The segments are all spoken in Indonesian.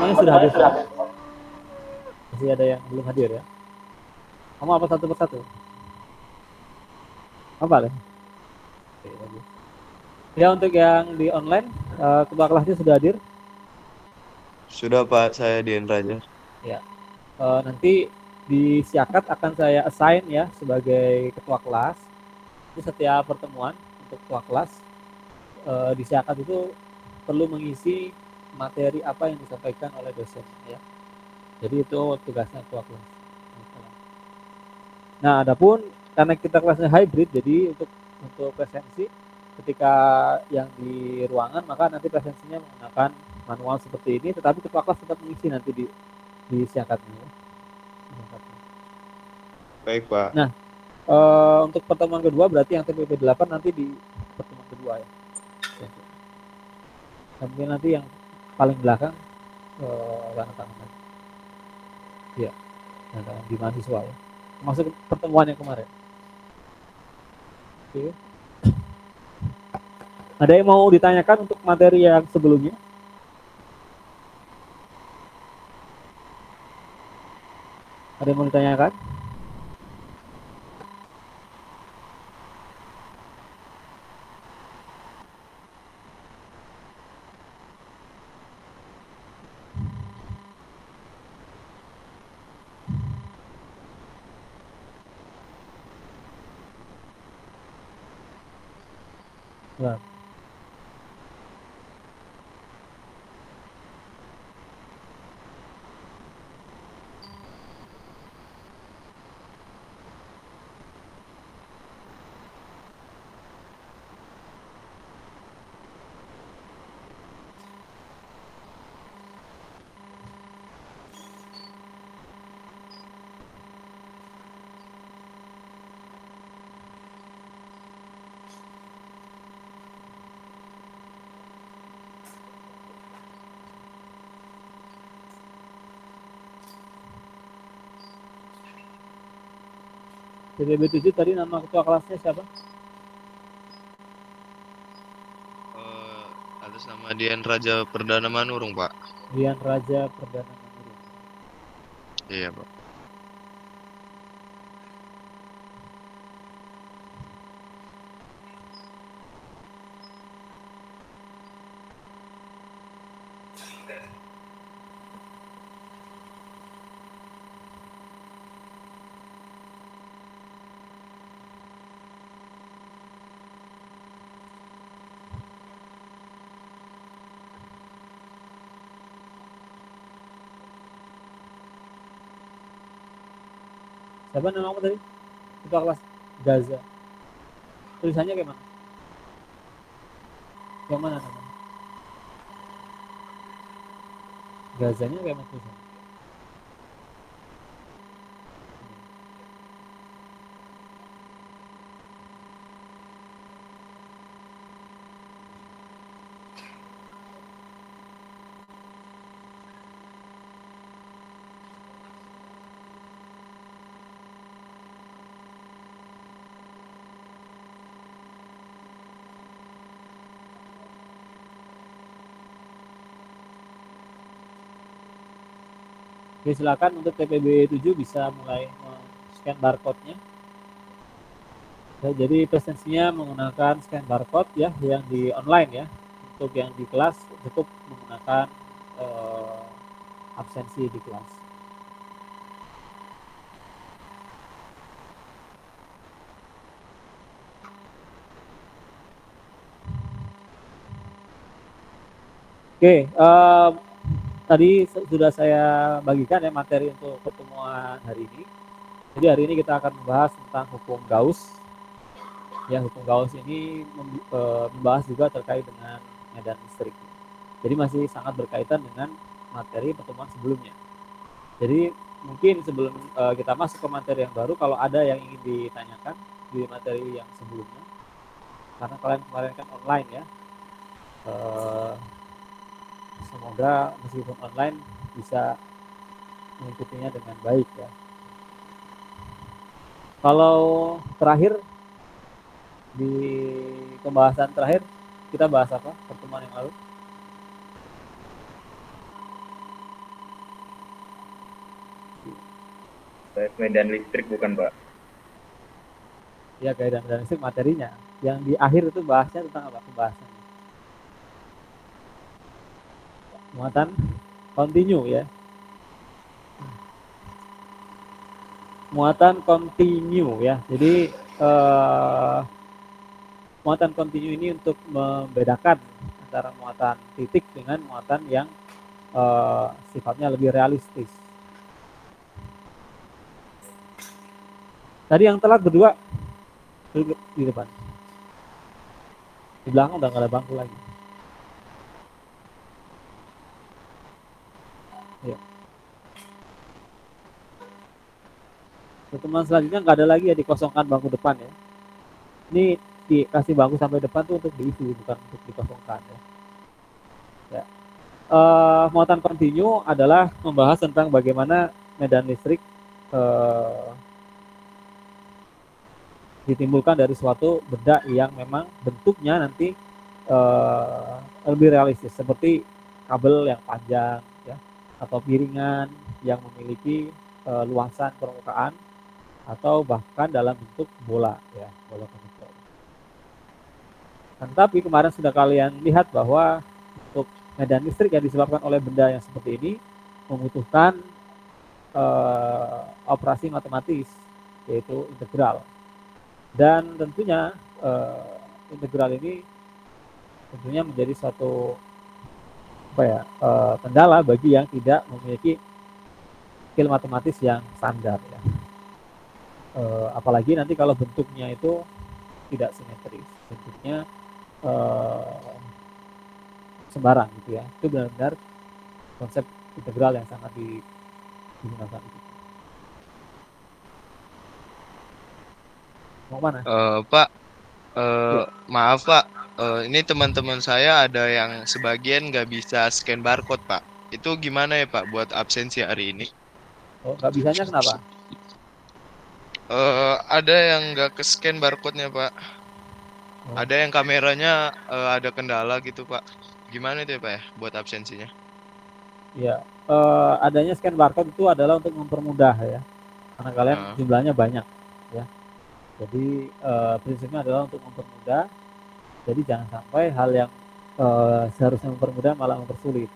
semuanya sudah hadir semua? Masih ada yang belum hadir ya? Kamu apa satu persatu? Apa deh? Oke, bagus. Ya untuk yang di online, ketua kelasnya sudah hadir. Sudah Pak, saya Dian Raja. Ya, nanti di Siakat akan saya assign ya sebagai ketua kelas. Jadi setiap pertemuan untuk ketua kelas di Siakat itu perlu mengisi materi apa yang disampaikan oleh dosen ya. Jadi itu tugasnya ketua kelas. Nah, adapun karena kita kelasnya hybrid, jadi untuk presensi ketika yang di ruangan maka nanti presensinya menggunakan manual seperti ini, tetapi ketua kelas tetap mengisi nanti di Siakatnya. Ya. Baik Pak. Nah, untuk pertemuan kedua berarti yang TPP 8 nanti di pertemuan kedua ya. Sampai nanti yang paling belakang tanda tangan lagi. Ya, tanda tangan di mahasiswa ya. Masuk pertemuan yang kemarin. Oke. Ada yang mau ditanyakan untuk materi yang sebelumnya? Ada yang mau ditanyakan? Nah. PBB 7 tadi nama ketua kelasnya siapa? Atas nama Dian Raja Perdana Manurung Pak. Dian Raja Perdana Manurung. Iya Pak. Siapa nama kamu tadi? Ketua kelas Gaza. Tulisannya kayak mana? Yang mana namanya? Gazanya kayak mana tulisannya? Oke, silakan untuk TPB 7 bisa mulai scan barcode-nya. Ya, jadi presensinya menggunakan scan barcode ya yang di online ya. Untuk yang di kelas cukup menggunakan absensi di kelas. Oke, tadi sudah saya bagikan ya materi untuk pertemuan hari ini. Jadi hari ini kita akan membahas tentang hukum Gauss. Ya, hukum Gauss ini membahas juga terkait dengan medan listrik. Jadi masih sangat berkaitan dengan materi pertemuan sebelumnya. Jadi mungkin sebelum kita masuk ke materi yang baru, kalau ada yang ingin ditanyakan di materi yang sebelumnya, karena kalian kemarin kan online ya, semoga meskipun online bisa mengikutinya dengan baik ya. Kalau terakhir di pembahasan terakhir kita bahas apa pertemuan yang lalu? Medan listrik bukan, Pak? Ya, gaya dan medan listrik materinya. Yang di akhir itu bahasnya tentang apa pembahasannya? Muatan kontinu ya. Muatan kontinu ya. Jadi muatan kontinu ini untuk membedakan antara muatan titik dengan muatan yang sifatnya lebih realistis. Tadi yang telat berdua duduk di depan. Di belakang udah nggak ada bangku lagi. Ya. Pertemuan selanjutnya nggak ada lagi ya, dikosongkan bangku depan ya. Ini dikasih bangku sampai depan tuh untuk diisi, bukan untuk dikosongkan ya. Ya. Muatan kontinu adalah membahas tentang bagaimana medan listrik ditimbulkan dari suatu benda yang memang bentuknya nanti lebih realistis, seperti kabel yang panjang ya, atau piringan yang memiliki luasan permukaan, atau bahkan dalam bentuk bola ya, bola konduktor. Tetapi kemarin sudah kalian lihat bahwa untuk medan listrik yang disebabkan oleh benda yang seperti ini membutuhkan operasi matematis, yaitu integral. Dan tentunya integral ini tentunya menjadi suatu kendala bagi yang tidak memiliki skill matematis yang standar ya. Apalagi nanti kalau bentuknya itu tidak simetris, bentuknya sembarang gitu ya. Itu benar-benar konsep integral yang sangat digunakan. Mau mana? Pak, maaf Pak, ini teman-teman saya ada yang sebagian nggak bisa scan barcode Pak. Itu gimana ya Pak buat absensi hari ini? Oh, nggak bisanya kenapa? Ada yang nggak ke scan barcode-nya Pak. Ada yang kameranya ada kendala gitu Pak. Gimana itu ya Pak ya buat absensinya? Ya, adanya scan barcode itu adalah untuk mempermudah ya, karena kalian jumlahnya banyak ya. Jadi prinsipnya adalah untuk mempermudah. Jadi jangan sampai hal yang seharusnya mempermudah malah mempersulit.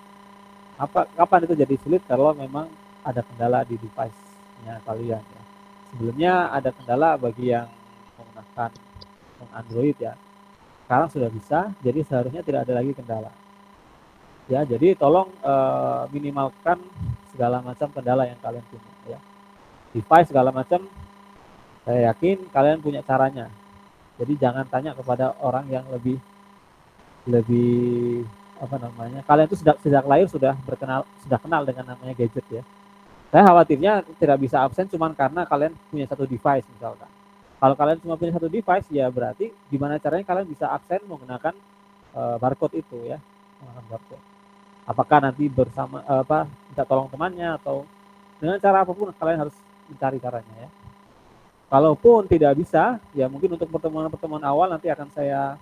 Kapan itu jadi sulit? Kalau memang ada kendala di device-nya kalian ya. Sebelumnya ada kendala bagi yang menggunakan Android ya. Sekarang sudah bisa, jadi seharusnya tidak ada lagi kendala. Ya, jadi tolong minimalkan segala macam kendala yang kalian punya ya. Device segala macam, saya yakin kalian punya caranya. Jadi jangan tanya kepada orang yang lebih kalian itu sejak lahir sudah kenal dengan namanya gadget ya. Saya khawatirnya tidak bisa absen cuma karena kalian punya satu device misalkan. Kalau kalian cuma punya satu device ya berarti gimana caranya kalian bisa absen menggunakan barcode itu ya, menggunakan barcode. Apakah nanti bersama minta tolong temannya atau dengan cara apapun kalian harus mencari caranya ya. Kalaupun tidak bisa, ya mungkin untuk pertemuan-pertemuan awal nanti akan saya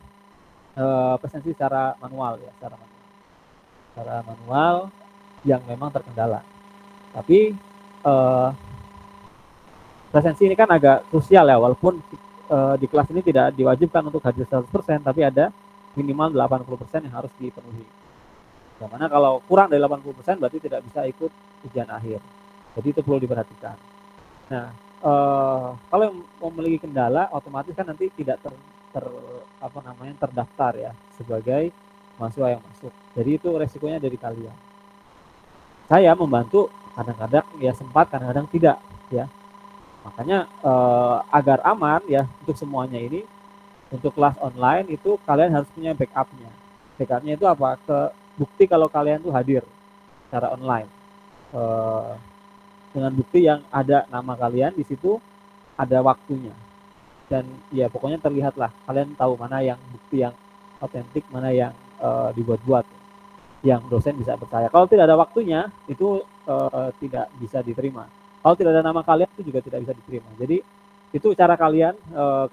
presensi secara manual ya, secara manual yang memang terkendala. Tapi presensi ini kan agak krusial ya, walaupun di kelas ini tidak diwajibkan untuk hadir 100%, tapi ada minimal 80% yang harus dipenuhi. Yang mana kalau kurang dari 80% berarti tidak bisa ikut ujian akhir. Jadi itu perlu diperhatikan. Nah, kalau yang memiliki kendala, otomatis kan nanti tidak terdaftar ya sebagai mahasiswa yang masuk. Jadi itu resikonya dari kalian. Saya membantu kadang-kadang ya sempat, kadang-kadang tidak ya. Makanya agar aman ya untuk semuanya ini, untuk kelas online itu kalian harus punya backupnya. Backupnya itu apa? Bukti kalau kalian tuh hadir secara online. Dengan bukti yang ada nama kalian di situ, ada waktunya. Dan ya pokoknya terlihatlah, kalian tahu mana yang bukti yang otentik, mana yang dibuat-buat, yang dosen bisa percaya. Kalau tidak ada waktunya, itu tidak bisa diterima. Kalau tidak ada nama kalian, itu juga tidak bisa diterima. Jadi itu cara kalian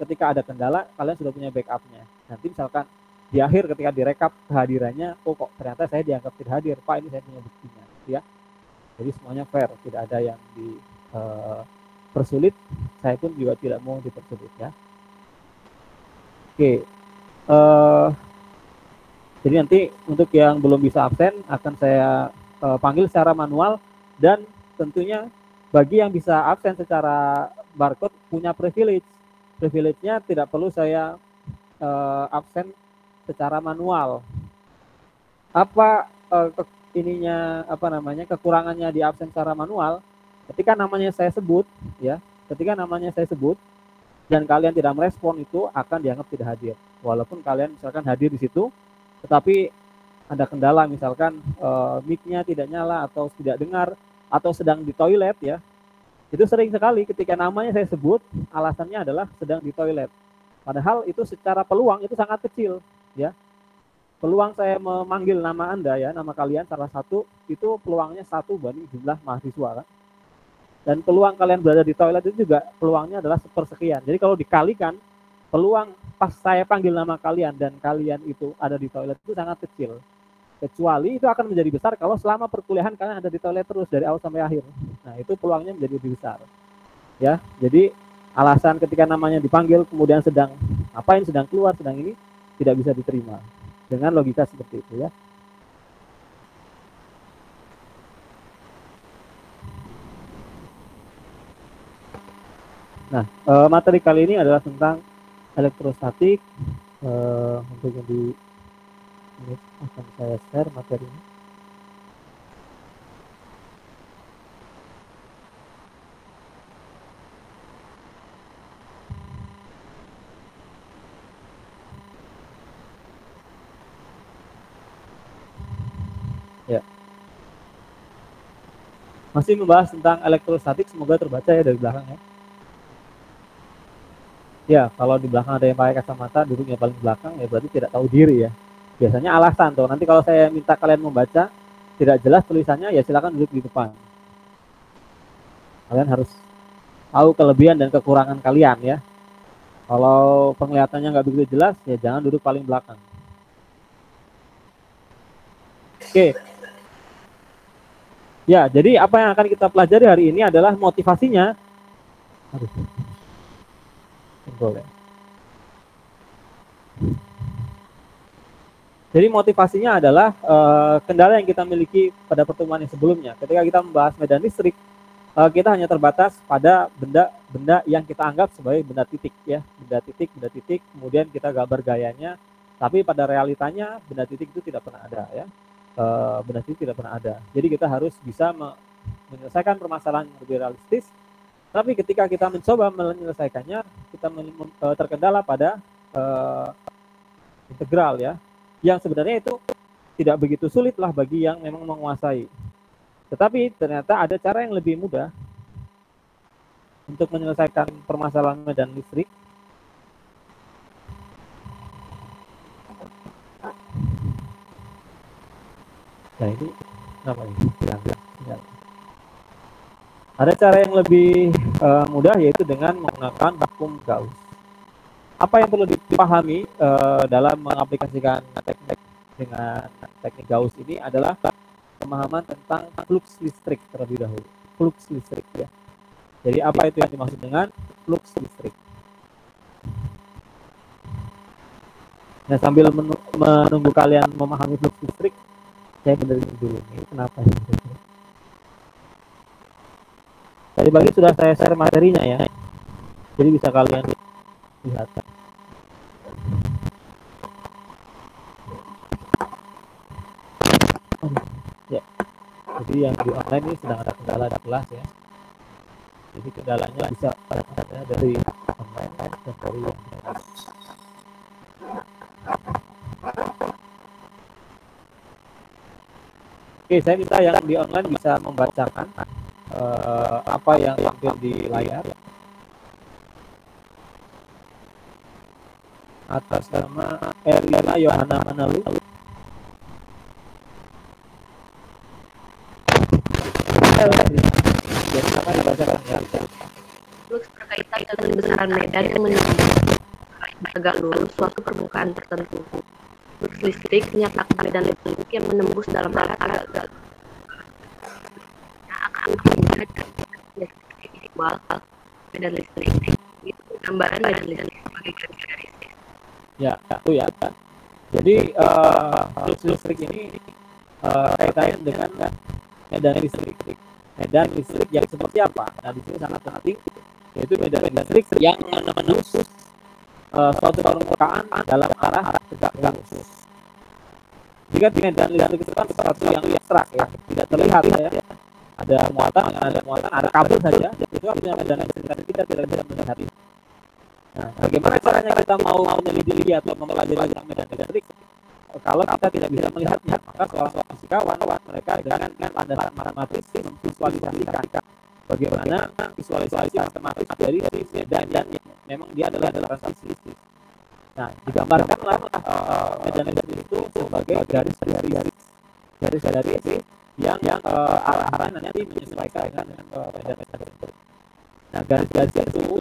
ketika ada kendala, kalian sudah punya backupnya. Nanti misalkan di akhir ketika direkap kehadirannya, oh kok ternyata saya dianggap tidak hadir, Pak ini saya punya buktinya, ya. Jadi semuanya fair, tidak ada yang dipersulit, saya pun juga tidak mau dipersulit ya. Oke, jadi nanti untuk yang belum bisa absen akan saya panggil secara manual, dan tentunya bagi yang bisa absen secara barcode punya privilege. Privilege-nya tidak perlu saya absen secara manual. Apa kekurangannya di absen secara manual? Ketika namanya saya sebut dan kalian tidak merespon, itu akan dianggap tidak hadir. Walaupun kalian misalkan hadir di situ, tetapi ada kendala, misalkan mic-nya tidak nyala atau tidak dengar atau sedang di toilet ya. Itu sering sekali ketika namanya saya sebut, alasannya adalah sedang di toilet. Padahal itu secara peluang itu sangat kecil ya. Peluang saya memanggil nama Anda ya, nama kalian salah satu, itu peluangnya 1 banding jumlah mahasiswa kan. Dan peluang kalian berada di toilet itu juga peluangnya adalah sepersekian. Jadi kalau dikalikan, peluang pas saya panggil nama kalian dan kalian itu ada di toilet itu sangat kecil. Kecuali itu akan menjadi besar kalau selama perkuliahan kalian ada di toilet terus dari awal sampai akhir. Nah, itu peluangnya menjadi lebih besar. Ya, jadi alasan ketika namanya dipanggil kemudian sedang keluar, sedang ini, tidak bisa diterima dengan logika seperti itu ya. Nah, materi kali ini adalah tentang elektrostatik. Untuk yang ini akan saya share materinya. Ya. Masih membahas tentang elektrostatik, semoga terbaca ya dari belakang ya. Ya, kalau di belakang ada yang pakai kacamata, duduknya paling belakang, ya berarti tidak tahu diri ya. Biasanya alasan tuh. Nanti kalau saya minta kalian membaca, tidak jelas tulisannya, ya silakan duduk di depan. Kalian harus tahu kelebihan dan kekurangan kalian ya. Kalau penglihatannya nggak begitu jelas, ya jangan duduk paling belakang. Oke. Ya, jadi apa yang akan kita pelajari hari ini adalah motivasinya. Aduh. Boleh. Jadi motivasinya adalah kendala yang kita miliki pada pertemuan yang sebelumnya. Ketika kita membahas medan listrik, kita hanya terbatas pada benda yang kita anggap sebagai benda titik ya, benda titik, kemudian kita gambar gayanya. Tapi pada realitanya benda titik itu tidak pernah ada ya, benda titik tidak pernah ada. Jadi kita harus bisa menyelesaikan permasalahan yang lebih realistis. Tapi ketika kita mencoba menyelesaikannya, kita terkendala pada integral ya, yang sebenarnya itu tidak begitu sulit lah bagi yang memang menguasai. Tetapi ternyata ada cara yang lebih mudah untuk menyelesaikan permasalahan medan listrik. Nah ini namanya ada cara yang lebih mudah, yaitu dengan menggunakan hukum Gauss. Apa yang perlu dipahami dalam mengaplikasikan teknik Gauss ini adalah pemahaman tentang flux listrik terlebih dahulu. Flux listrik ya. Jadi apa itu yang dimaksud dengan flux listrik? Nah, sambil menunggu kalian memahami flux listrik, saya benerin dulu ini kenapa ini. Tadi pagi sudah saya share materinya ya, jadi bisa kalian lihat. Ya, jadi yang di online ini sedang ada kendala di kelas ya. Jadi kendalanya bisa dari online dan dari yang di kelas. Oke, saya minta yang di online bisa membacakan apa yang tampil di layar atas nama Erlina Yohana Manalu. Jadi apa dibacakan ya? Flux berkaitan dengan besaran medan yang menunjukkan tegak lurus suatu permukaan tertentu. Flux listrik menyatakan medan listrik yang menembus dalam arah tegak lurus akan melihat visual medan listrik. Itu gambaran medan listrik sebagai garis-garis. Ya, itu ya. Jadi flux listrik ini kaitannya dengan medan listrik. Medan listrik yang seperti apa? Nah, di sini sangat penting, yaitu medan listrik yang menembus suatu permukaan dalam arah tegak lurus. Jika di medan listrik itu kan sesuatu yang abstrak ya, tidak terlihat ya. Ada muatan, ada kabel saja, itu artinya medan listrik, tapi kita tidak bisa melihat. Nah, bagaimana caranya kita mau meneliti atau mempelajari tentang medan listrik? Kalau kita tidak bisa melihatnya, maka seorang fisikawan mereka dengan landasan matematis memvisualisasikan bagaimana visualisasi matematis dari medan yang memang dia adalah transisi. Nah, digambarkanlah medan listrik itu sebagai garis-garis yang arah-arahnya nanti menyesuaikan dengan medan listrik. Nah, garis-garis itu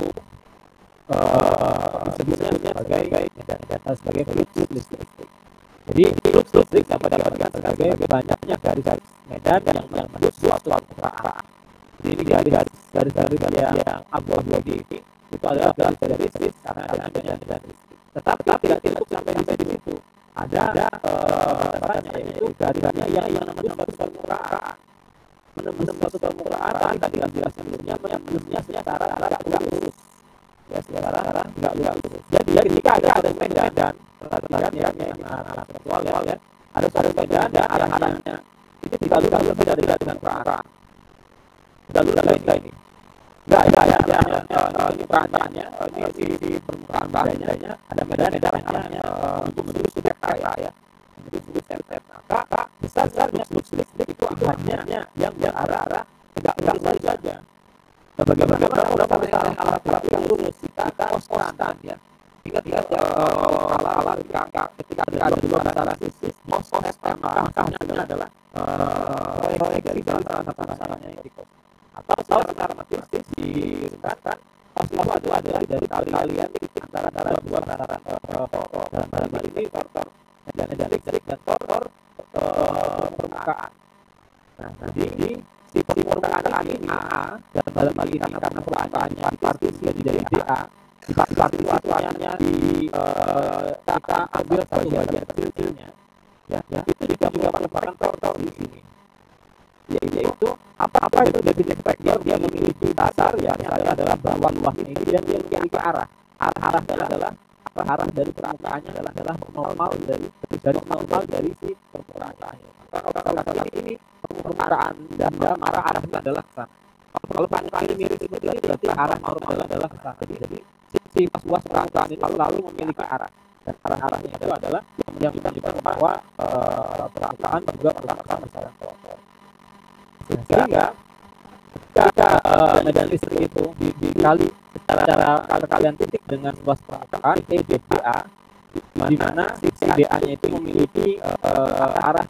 disebutnya sebagai flux listrik. Jadi flux listrik dapat dikatakan sebagai banyaknya garis-garis medan yang menembus suatu permukaan. Jadi ini garis-garis yang abu-abu ini itu adalah garis-garis listrik karena adanya medan listrik. Tetapi tidak cukup sampai di situ. Ada batasannya, yaitu garisnya yang menembus suatu permukaan. Menembus suatu permukaan tadi jelas sebelumnya menembusnya secara agak lurus. Ya, secara enggak lurus. Jadi ketika ada medan, perhatikan ya, aktual ya, ada medan dan arah-arahnya itu tidak lurus dengan permukaan. Tidak lurus ini. Enggak ya, ini perhatiannya, ini di permukaan badannya ada medan arahnya untuk menuju kereta ya. Menuju kereta. Maka besar-besarnya flux listrik itu hanya yang berarah tegak lurus saja. Nah, bagaimana kalau alat yang lurus kita konstan ya. Ingat alat ketika ada dua masalah fisik, konstan maka hasilnya adalah proyeksi dari salah-salah yang ikut. Atau secara matematis dikatakan itu adalah dari kalian antara dua masalah dalam hal ini faktor medan listrik dan faktor permukaan. Nah, jadi si permukaan ini A dalam hal ini karena permukaannya dipartisi dari DA, dipartisipasinya kita ambil satu bagian kecilnya ya itu juga merupakan faktor di sini, yaitu apa itu definisi vektor. Dia memiliki dasar ya, adalah bahwa luasnya itu dan dia memiliki arahnya adalah arah dari permukaannya adalah normal dari si permukaannya. Kalau ini permukaan dan arahnya adalah ke sana. Kalau permukaan ini mirip seperti ini, berarti arah normal adalah ke sana. Jadi si luas permukaan itu selalu memiliki arah, dan arahnya itu adalah yang menunjukkan bahwa permukaan juga permukaan secara kotor. Sehingga ketika medan listrik itu dikali secara kalian titik dengan luas permukaan DA, di mana si DA-nya itu memiliki arah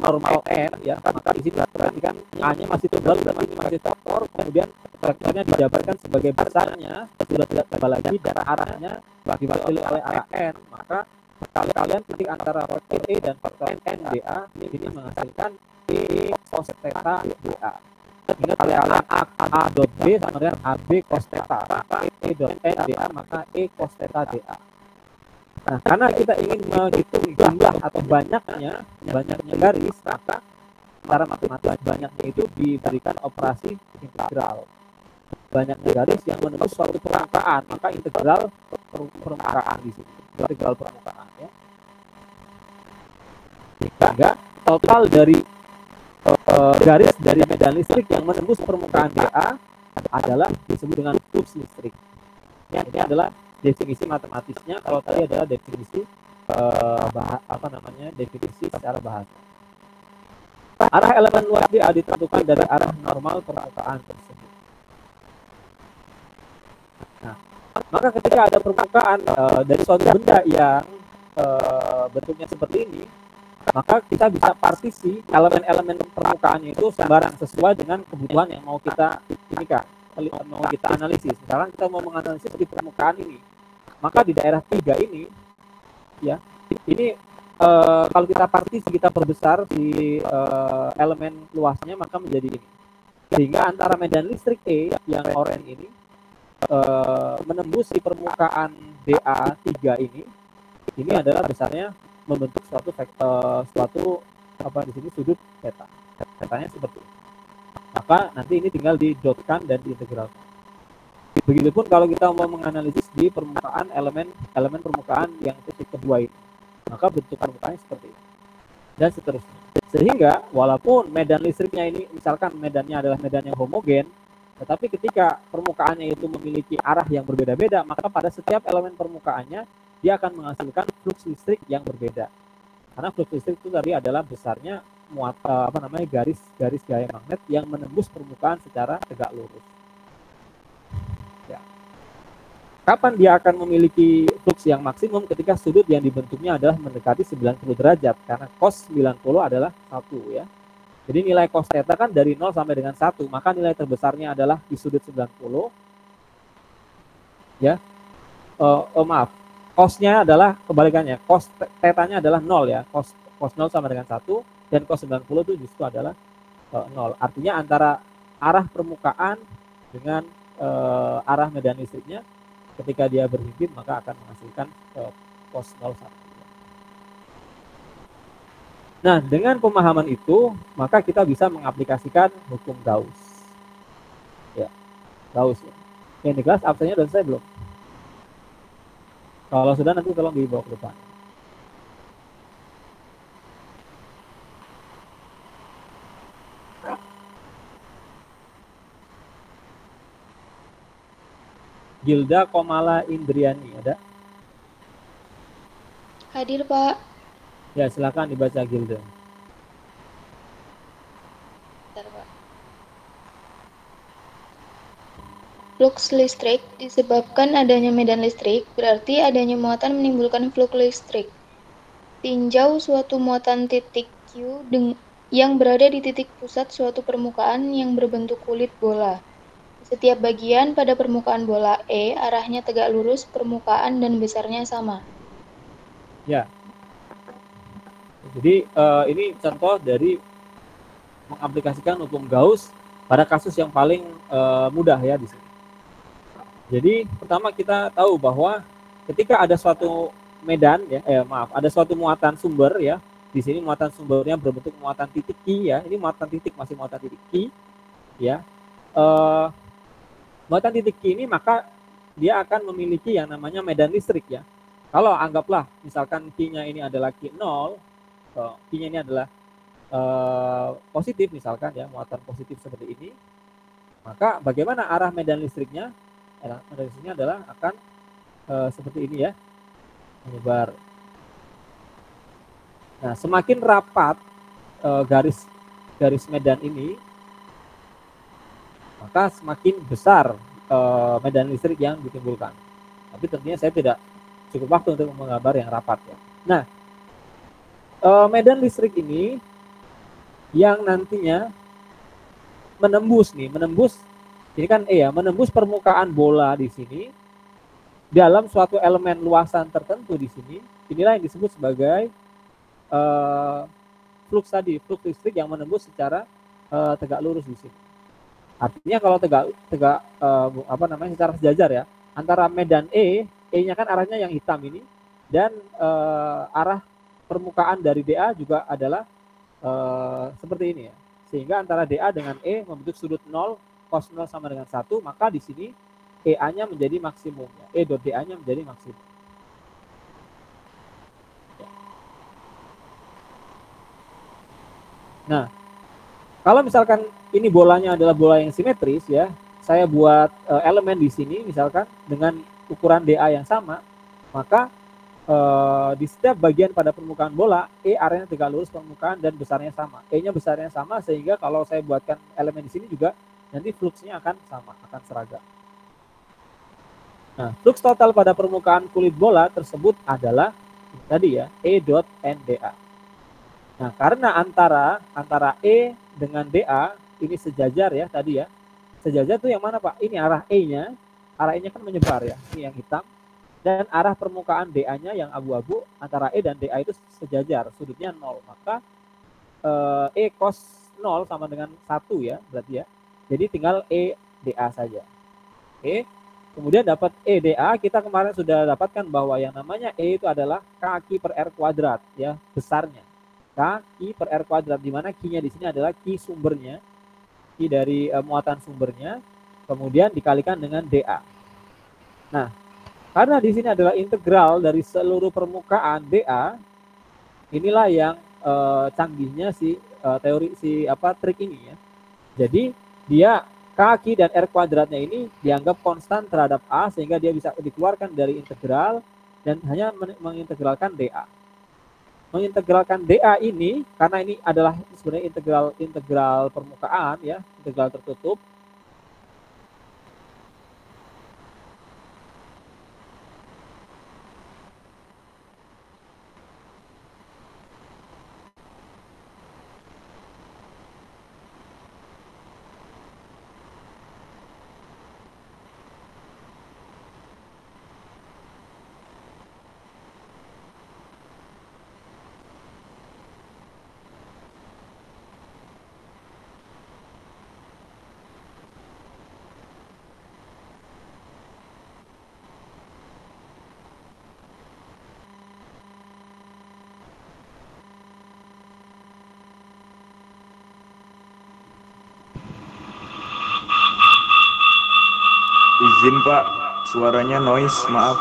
normal n ya, maka di sini perhatikan A-nya masih tebal dan masih kotor, kemudian vektornya dijabarkan sebagai besarnya sudah tidak tebal lagi dan arahnya diwakili oleh arah n, maka kalian titik antara faktor E dan faktor n DA ini menghasilkan E cos theta DA. Ingat kalian A dot B sama dengan AB cos theta, maka E dot n DA maka E cos theta DA. Nah, karena kita ingin menghitung jumlah atau banyaknya garis, maka secara matematis banyaknya itu diberikan operasi integral. Banyaknya garis yang menembus suatu permukaan, maka integral permukaan di sini, integral permukaan ya. Jika total dari garis dari medan listrik yang menembus permukaan DA adalah disebut dengan flux listrik. Ya, ini adalah definisi matematisnya. Kalau tadi adalah definisi definisi secara bahasa. Arah elemen luas DA ditentukan dari arah normal permukaan tersebut. Nah, maka ketika ada permukaan dari suatu benda yang bentuknya seperti ini, maka kita bisa partisi elemen-elemen permukaannya itu sembarang sesuai dengan kebutuhan yang mau kita mau kita analisis. Misalkan kita mau menganalisis di permukaan ini, maka di daerah 3 ini ya, ini kalau kita partisi, kita perbesar si elemen luasnya, maka menjadi ini. Sehingga antara medan listrik E yang oranye ini menembus di permukaan DA3 ini adalah besarnya membentuk suatu apa di sini sudut theta. Thetanya seperti ini. Maka nanti ini tinggal didotkan dan diintegralkan. Begitupun kalau kita mau menganalisis di permukaan elemen permukaan yang titik kedua ini, maka bentuk permukaannya seperti ini dan seterusnya. Sehingga walaupun medan listriknya ini misalkan medannya adalah medan yang homogen, tetapi ketika permukaannya itu memiliki arah yang berbeda-beda, maka pada setiap elemen permukaannya dia akan menghasilkan flux listrik yang berbeda. Karena flux listrik itu tadi adalah besarnya garis gaya magnet yang menembus permukaan secara tegak lurus. Ya. Kapan dia akan memiliki flux yang maksimum? Ketika sudut yang dibentuknya adalah mendekati 90 derajat, karena cos 90 adalah 1 ya. Jadi nilai cos theta kan dari 0 sampai dengan 1, maka nilai terbesarnya adalah di sudut 90. Ya. Maaf. Cosnya adalah kebalikannya. Cos theta-nya adalah 0 ya. Cos 0 sama dengan 1 dan cos 90 itu justru adalah 0. Artinya antara arah permukaan dengan arah medan listriknya ketika dia berhimpit maka akan menghasilkan cos 01. Nah, dengan pemahaman itu, maka kita bisa mengaplikasikan hukum Gauss. Ya, Gauss. Ya. Yang di kelas absennya sudah selesai belum? Kalau sudah nanti tolong dibawa ke depan. Gilda Komala Indriani ada? Hadir, Pak. Ya, silakan dibaca Gilda. Bentar, Pak. Flux listrik disebabkan adanya medan listrik, berarti adanya muatan menimbulkan flux listrik. Tinjau suatu muatan titik Q yang berada di titik pusat suatu permukaan yang berbentuk kulit bola. Setiap bagian pada permukaan bola E arahnya tegak lurus, permukaan dan besarnya sama. Ya. Jadi ini contoh dari mengaplikasikan hukum Gauss pada kasus yang paling mudah ya di sini. Jadi pertama kita tahu bahwa ketika ada suatu medan ya, ada suatu muatan sumber ya. Di sini muatan sumbernya berbentuk muatan titik Q ya. Ini muatan titik, masih muatan titik Q ya. Muatan titik Q ini maka dia akan memiliki yang namanya medan listrik ya. Kalau anggaplah misalkan Q-nya ini adalah Q0, Q-nya ini adalah positif misalkan ya, muatan positif seperti ini, maka bagaimana arah medan listriknya? Medan listriknya adalah akan seperti ini ya, menyebar. Nah, semakin rapat garis medan ini, maka semakin besar medan listrik yang ditimbulkan. Tapi tentunya saya tidak cukup waktu untuk menggambar yang rapat ya. Nah, medan listrik ini yang nantinya menembus ini kan menembus permukaan bola di sini dalam suatu elemen luasan tertentu di sini. Inilah yang disebut sebagai flux listrik yang menembus secara tegak lurus di sini. Artinya kalau secara sejajar ya, antara medan E-nya kan arahnya yang hitam ini, dan arah permukaan dari DA juga adalah seperti ini ya. Sehingga antara DA dengan E membentuk sudut 0, cos 0 sama dengan 1, maka di sini EA-nya menjadi maksimum ya. E dot DA-nya menjadi maksimum. Nah, kalau misalkan ini bolanya adalah bola yang simetris ya, saya buat elemen di sini misalkan dengan ukuran DA yang sama, maka di setiap bagian pada permukaan bola, E arahnya tegak lurus permukaan dan besarnya sama. E-nya besarnya sama sehingga kalau saya buatkan elemen di sini juga nanti fluxnya akan sama, akan seragam. Nah, flux total pada permukaan kulit bola tersebut adalah tadi ya, E dot NDA. Nah, karena antara E dengan DA ini sejajar ya tadi ya. Sejajar itu yang mana Pak? Ini arah E-nya. Arah E-nya kan menyebar ya. Ini yang hitam. Dan arah permukaan DA-nya yang abu-abu antara E dan DA itu sejajar, sudutnya 0. Maka E cos 0 sama dengan 1 ya, berarti ya. Jadi tinggal E DA saja. Oke. Kemudian dapat EDA, kita kemarin sudah dapatkan bahwa yang namanya E itu adalah kaki per R kuadrat, ya, besarnya. Kaki per R kuadrat, di mana Q-nya di sini adalah Q sumbernya, Q dari muatan sumbernya, kemudian dikalikan dengan DA. Nah, karena di sini adalah integral dari seluruh permukaan DA, inilah yang canggihnya teori trik ini, ya. Jadi dia kaki dan R kuadratnya ini dianggap konstan terhadap A, sehingga dia bisa dikeluarkan dari integral dan hanya mengintegralkan DA. Mengintegralkan DA ini, karena ini adalah sebenarnya integral permukaan, ya, integral tertutup. Izin Pak, suaranya noise, maaf.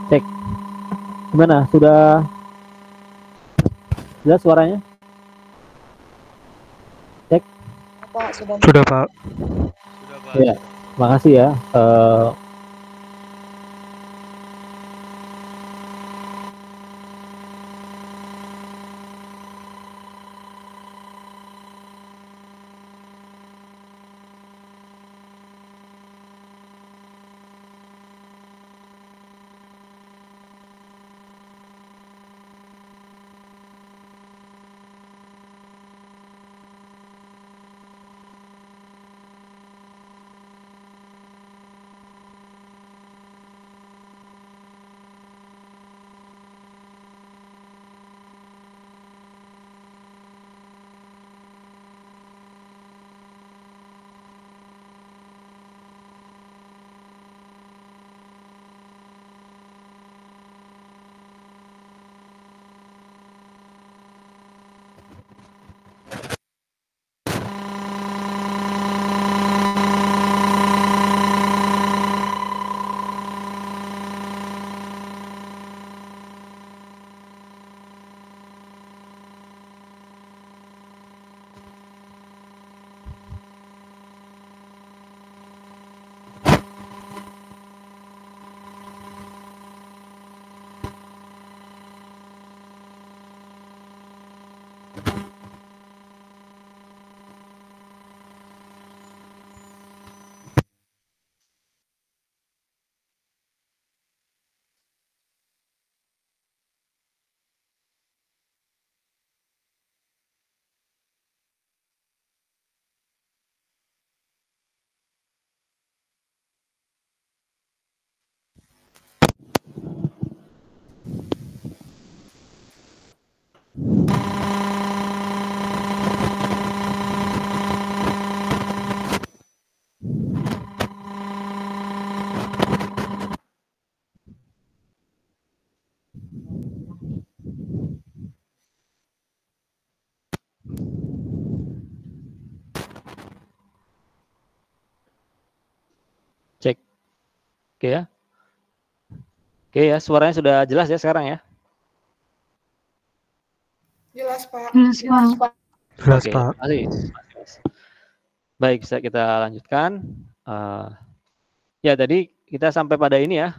Cek. Gimana? Sudah jelas suaranya? Cek. Pak, sudah. Sudah, Pak. Sudah, Pak. Ya, makasih ya. Oke ya. Oke ya, suaranya sudah jelas ya sekarang ya. Jelas, Pak. Jelas, Pak. Jelas, Oke, Pak. masih. Baik, bisa kita lanjutkan. Ya, tadi kita sampai pada ini ya.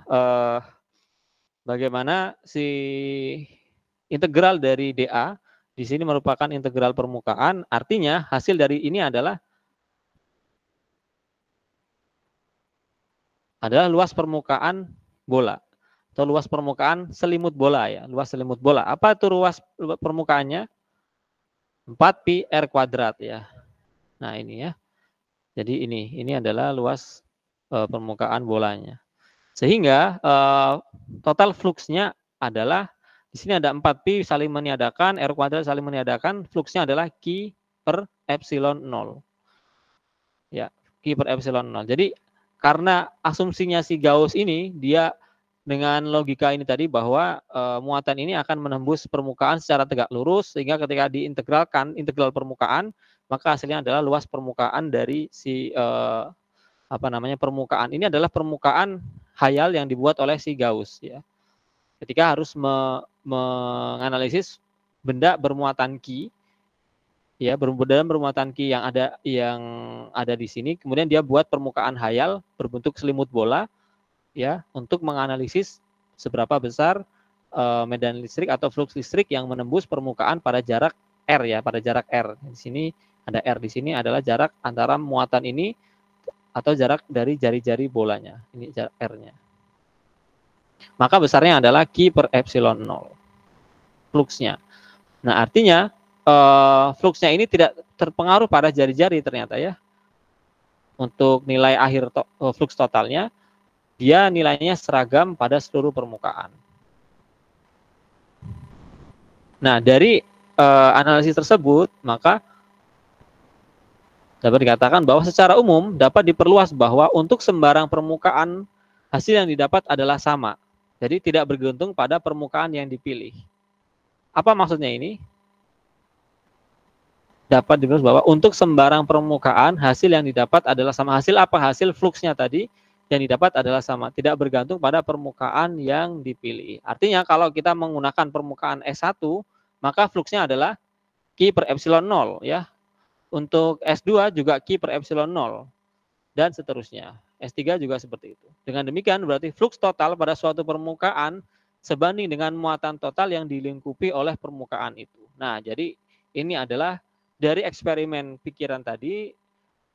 Bagaimana si integral dari dA di sini merupakan integral permukaan. Artinya hasil dari ini adalah luas permukaan bola atau luas permukaan selimut bola ya. Luas selimut bola. Apa itu luas permukaannya? 4pi r kuadrat ya. Nah, ini ya. Jadi ini adalah luas permukaan bolanya. Sehingga total fluxnya adalah di sini ada 4pi saling meniadakan, r kuadrat saling meniadakan, fluxnya adalah Q per epsilon 0. Ya, Q per epsilon 0. Jadi karena asumsinya si Gauss ini dia dengan logika ini tadi bahwa muatan ini akan menembus permukaan secara tegak lurus sehingga ketika diintegralkan integral permukaan maka hasilnya adalah luas permukaan dari si permukaan ini adalah permukaan hayal yang dibuat oleh si Gauss ya. Ketika harus menganalisis benda bermuatan Q ya, dalam bermuatan Q yang ada di sini, kemudian dia buat permukaan hayal berbentuk selimut bola ya untuk menganalisis seberapa besar medan listrik atau flux listrik yang menembus permukaan pada jarak R ya, pada jarak R. Di sini ada R, di sini adalah jarak antara muatan ini atau jarak dari jari-jari bolanya. Ini jarak R-nya. Maka besarnya adalah Q per epsilon 0. Fluxnya. Nah, artinya fluxnya ini tidak terpengaruh pada jari-jari ternyata ya. Untuk nilai akhir flux totalnya, dia nilainya seragam pada seluruh permukaan. Nah, dari analisis tersebut, maka dapat dikatakan bahwa secara umum dapat diperluas bahwa untuk sembarang permukaan hasil yang didapat adalah sama. Jadi tidak bergantung pada permukaan yang dipilih. Apa maksudnya ini? Dapat diperluas bahwa untuk sembarang permukaan hasil yang didapat adalah sama. Hasil apa? Hasil fluxnya tadi yang didapat adalah sama. Tidak bergantung pada permukaan yang dipilih. Artinya kalau kita menggunakan permukaan S1, maka fluxnya adalah Q per epsilon 0 ya. Untuk S2 juga Q per epsilon 0 dan seterusnya. S3 juga seperti itu. Dengan demikian berarti flux total pada suatu permukaan sebanding dengan muatan total yang dilingkupi oleh permukaan itu. Nah, jadi ini adalah dari eksperimen pikiran tadi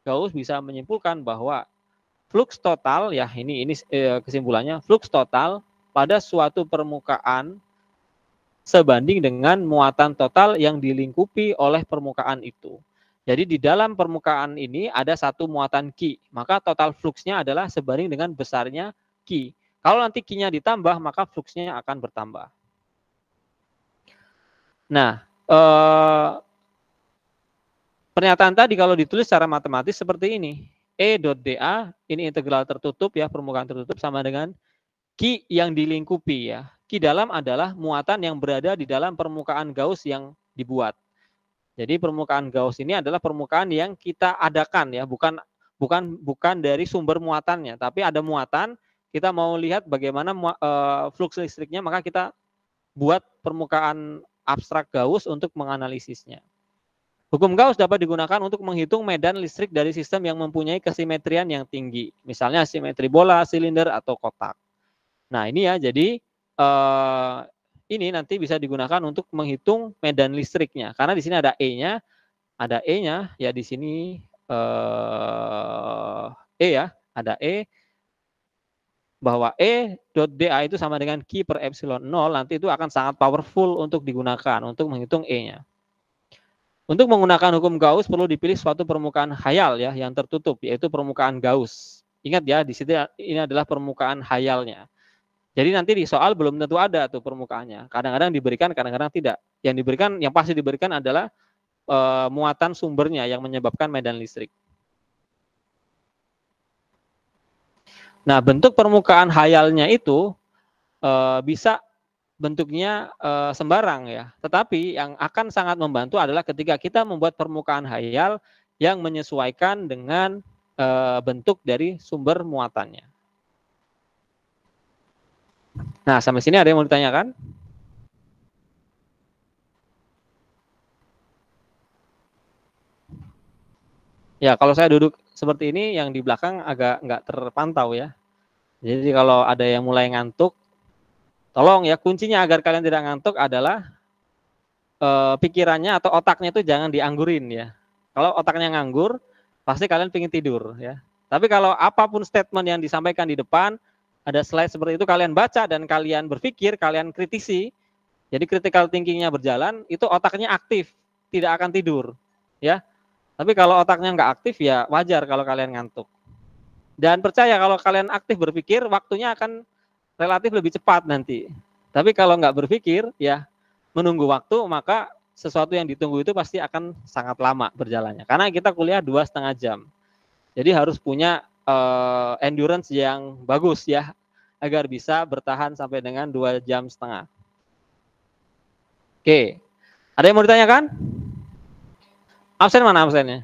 Gauss bisa menyimpulkan bahwa flux total ya ini kesimpulannya, flux total pada suatu permukaan sebanding dengan muatan total yang dilingkupi oleh permukaan itu. Jadi di dalam permukaan ini ada satu muatan Q, maka total fluxnya adalah sebanding dengan besarnya Q. Kalau nanti Q-nya ditambah, maka fluxnya akan bertambah. Nah, pernyataan tadi kalau ditulis secara matematis seperti ini. E.dA, ini integral tertutup ya, permukaan tertutup sama dengan Q yang dilingkupi ya. Q dalam adalah muatan yang berada di dalam permukaan Gauss yang dibuat. Jadi permukaan Gauss ini adalah permukaan yang kita adakan ya, bukan dari sumber muatannya, tapi ada muatan, kita mau lihat bagaimana flux listriknya, maka kita buat permukaan abstrak Gauss untuk menganalisisnya. Hukum Gauss dapat digunakan untuk menghitung medan listrik dari sistem yang mempunyai kesimetrian yang tinggi, misalnya simetri bola, silinder, atau kotak. Nah ini ya, jadi ini nanti bisa digunakan untuk menghitung medan listriknya, karena di sini ada E-nya, ya di sini E ya, ada E, bahwa E.dA itu sama dengan Q per epsilon 0, nanti itu akan sangat powerful untuk digunakan, untuk menghitung E-nya. Untuk menggunakan hukum Gauss perlu dipilih suatu permukaan hayal ya, yang tertutup, yaitu permukaan Gauss. Ingat ya, di situ ini adalah permukaan hayalnya. Jadi nanti di soal belum tentu ada tuh permukaannya. Kadang-kadang diberikan, kadang-kadang tidak. Yang diberikan, yang pasti diberikan adalah muatan sumbernya yang menyebabkan medan listrik. Nah, bentuk permukaan hayalnya itu bisa bentuknya sembarang ya. Tetapi yang akan sangat membantu adalah ketika kita membuat permukaan hayal yang menyesuaikan dengan bentuk dari sumber muatannya. Nah, sampai sini ada yang mau ditanyakan? Ya, kalau saya duduk seperti ini, yang di belakang agak nggak terpantau ya. Jadi kalau ada yang mulai ngantuk, tolong ya, kuncinya agar kalian tidak ngantuk adalah pikirannya atau otaknya itu jangan dianggurin ya. Kalau otaknya nganggur, pasti kalian pengen tidur ya. Tapi kalau apapun statement yang disampaikan di depan, ada slide seperti itu, kalian baca dan kalian berpikir, kalian kritisi, jadi critical thinking-nya berjalan, itu otaknya aktif, tidak akan tidur ya. Tapi kalau otaknya nggak aktif ya wajar kalau kalian ngantuk. Dan percaya kalau kalian aktif berpikir, waktunya akan relatif lebih cepat nanti. Tapi kalau nggak berpikir, ya menunggu waktu, maka sesuatu yang ditunggu itu pasti akan sangat lama berjalannya. Karena kita kuliah 2,5 jam. Jadi harus punya endurance yang bagus ya, agar bisa bertahan sampai dengan 2,5 jam. Oke, ada yang mau ditanyakan? Absen mana absennya?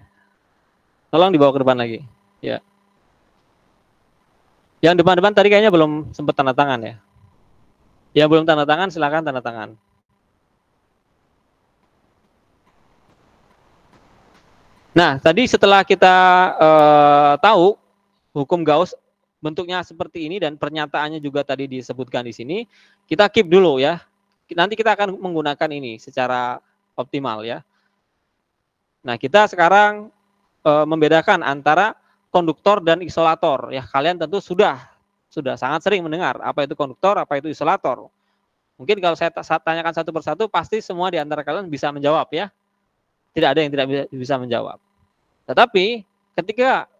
Tolong dibawa ke depan lagi. Ya. Yang depan-depan tadi kayaknya belum sempat tanda tangan ya. Yang belum tanda tangan silakan tanda tangan. Nah, tadi setelah kita tahu hukum Gauss bentuknya seperti ini dan pernyataannya juga tadi disebutkan di sini, kita keep dulu ya. Nanti kita akan menggunakan ini secara optimal ya. Nah, kita sekarang membedakan antara konduktor dan isolator ya. Kalian tentu sudah sangat sering mendengar apa itu konduktor, apa itu isolator. Mungkin kalau saya tanyakan satu persatu pasti semua di antara kalian bisa menjawab ya. Tidak ada yang tidak bisa menjawab. Tetapi ketika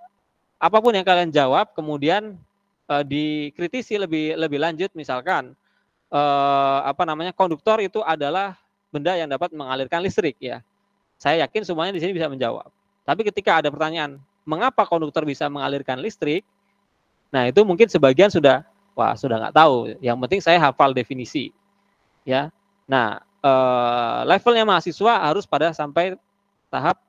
apapun yang kalian jawab kemudian dikritisi lebih lanjut, misalkan konduktor itu adalah benda yang dapat mengalirkan listrik ya. Saya yakin semuanya di sini bisa menjawab. Tapi ketika ada pertanyaan, mengapa konduktor bisa mengalirkan listrik? Nah, itu mungkin sebagian sudah nggak tahu. Yang penting saya hafal definisi. Ya. Nah, levelnya mahasiswa harus pada sampai tahap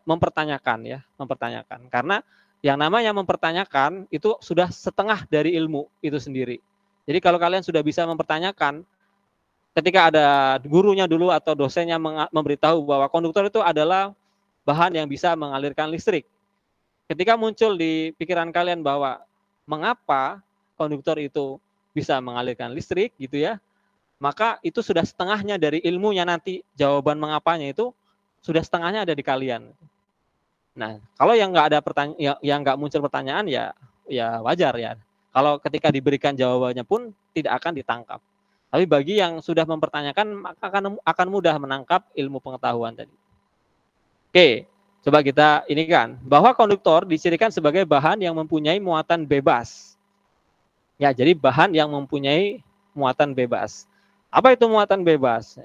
mempertanyakan ya, mempertanyakan. Karena yang namanya mempertanyakan itu sudah setengah dari ilmu itu sendiri. Jadi kalau kalian sudah bisa mempertanyakan, ketika ada gurunya dulu atau dosennya memberitahu bahwa konduktor itu adalah bahan yang bisa mengalirkan listrik. Ketika muncul di pikiran kalian bahwa mengapa konduktor itu bisa mengalirkan listrik gitu ya, maka itu sudah setengahnya dari ilmunya, nanti jawaban mengapanya itu sudah setengahnya ada di kalian. Nah, kalau yang nggak ada pertanyaan, yang nggak muncul pertanyaan ya wajar ya. Kalau ketika diberikan jawabannya pun tidak akan ditangkap. Tapi bagi yang sudah mempertanyakan maka akan mudah menangkap ilmu pengetahuan tadi. Oke, coba kita ini kan bahwa konduktor dicirikan sebagai bahan yang mempunyai muatan bebas. Ya, jadi bahan yang mempunyai muatan bebas. Apa itu muatan bebas?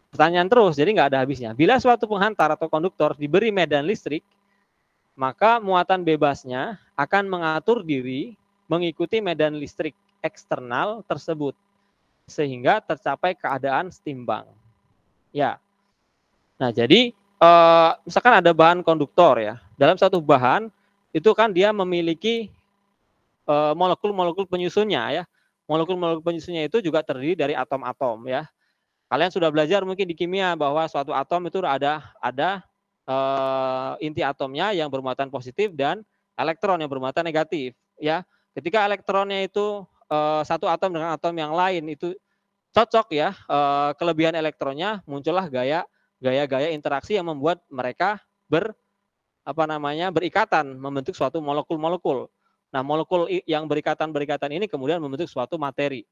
Pertanyaan terus, jadi nggak ada habisnya. Bila suatu penghantar atau konduktor diberi medan listrik, maka muatan bebasnya akan mengatur diri mengikuti medan listrik eksternal tersebut, sehingga tercapai keadaan setimbang. Ya, nah jadi misalkan ada bahan konduktor ya, dalam satu bahan itu kan dia memiliki molekul-molekul penyusunnya ya. Molekul-molekul penyusunnya itu juga terdiri dari atom-atom ya. Kalian sudah belajar mungkin di kimia bahwa suatu atom itu ada inti atomnya yang bermuatan positif dan elektron yang bermuatan negatif ya. Ketika elektronnya itu satu atom dengan atom yang lain itu cocok ya, kelebihan elektronnya, muncullah gaya-gaya interaksi yang membuat mereka berikatan membentuk suatu molekul-molekul. Nah, molekul yang berikatan ini kemudian membentuk suatu materi.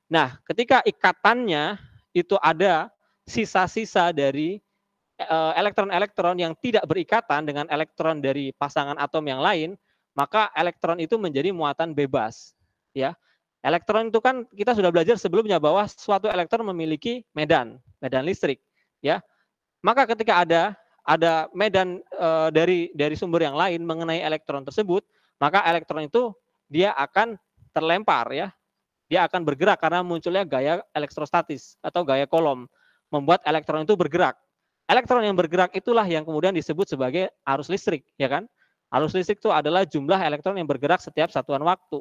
Nah, ketika ikatannya itu ada sisa-sisa dari elektron-elektron yang tidak berikatan dengan elektron dari pasangan atom yang lain, maka elektron itu menjadi muatan bebas. Ya, elektron itu kan kita sudah belajar sebelumnya bahwa suatu elektron memiliki medan listrik. Ya, maka ketika ada medan dari sumber yang lain mengenai elektron tersebut, maka elektron itu dia akan terlempar ya. Dia akan bergerak karena munculnya gaya elektrostatis atau gaya Coulomb, membuat elektron itu bergerak. Elektron yang bergerak itulah yang kemudian disebut sebagai arus listrik, ya kan? Arus listrik itu adalah jumlah elektron yang bergerak setiap satuan waktu.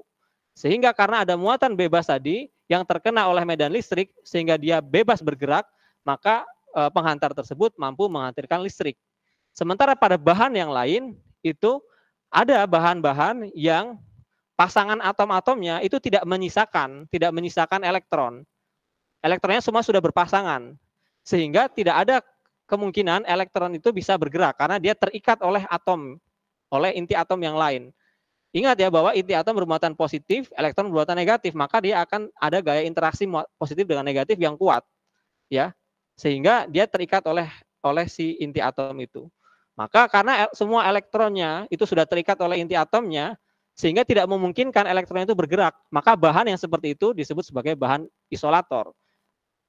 Sehingga karena ada muatan bebas tadi yang terkena oleh medan listrik sehingga dia bebas bergerak, maka penghantar tersebut mampu menghantarkan listrik. Sementara pada bahan yang lain itu ada bahan-bahan yang pasangan atom-atomnya itu tidak menyisakan elektron. Elektronnya semua sudah berpasangan. Sehingga tidak ada kemungkinan elektron itu bisa bergerak karena dia terikat oleh atom, oleh inti atom yang lain. Ingat ya bahwa inti atom bermuatan positif, elektron bermuatan negatif, maka dia akan ada gaya interaksi positif dengan negatif yang kuat, ya, sehingga dia terikat oleh si inti atom itu. Maka karena semua elektronnya itu sudah terikat oleh inti atomnya, sehingga tidak memungkinkan elektron itu bergerak, maka bahan yang seperti itu disebut sebagai bahan isolator.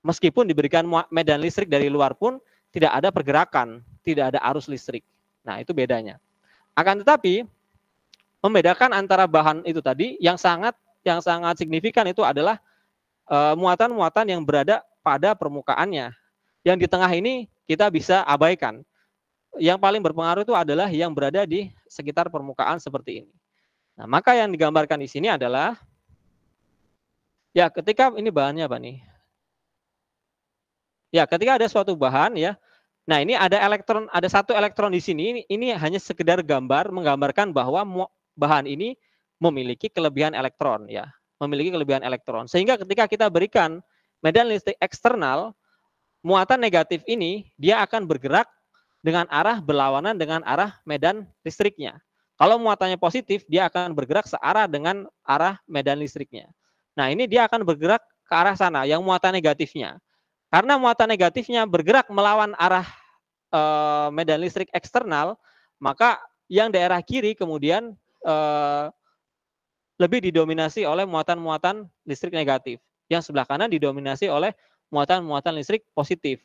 Meskipun diberikan medan listrik dari luar pun tidak ada pergerakan, tidak ada arus listrik. Nah, itu bedanya. Akan tetapi membedakan antara bahan itu tadi yang sangat signifikan itu adalah muatan-muatan yang berada pada permukaannya. Yang di tengah ini kita bisa abaikan. Yang paling berpengaruh itu adalah yang berada di sekitar permukaan seperti ini. Nah, maka yang digambarkan di sini adalah ya ketika ini bahannya apa nih? Ya, ketika ada suatu bahan ya. Nah, ini ada elektron, ada satu elektron di sini. Ini hanya sekedar menggambarkan bahwa bahan ini memiliki kelebihan elektron ya, memiliki kelebihan elektron. Sehingga ketika kita berikan medan listrik eksternal, muatan negatif ini dia akan bergerak dengan arah berlawanan dengan arah medan listriknya. Kalau muatannya positif, dia akan bergerak searah dengan arah medan listriknya. Nah, ini dia akan bergerak ke arah sana yang muatan negatifnya. Karena muatan negatifnya bergerak melawan arah medan listrik eksternal, maka yang daerah kiri kemudian lebih didominasi oleh muatan-muatan listrik negatif. Yang sebelah kanan didominasi oleh muatan-muatan listrik positif.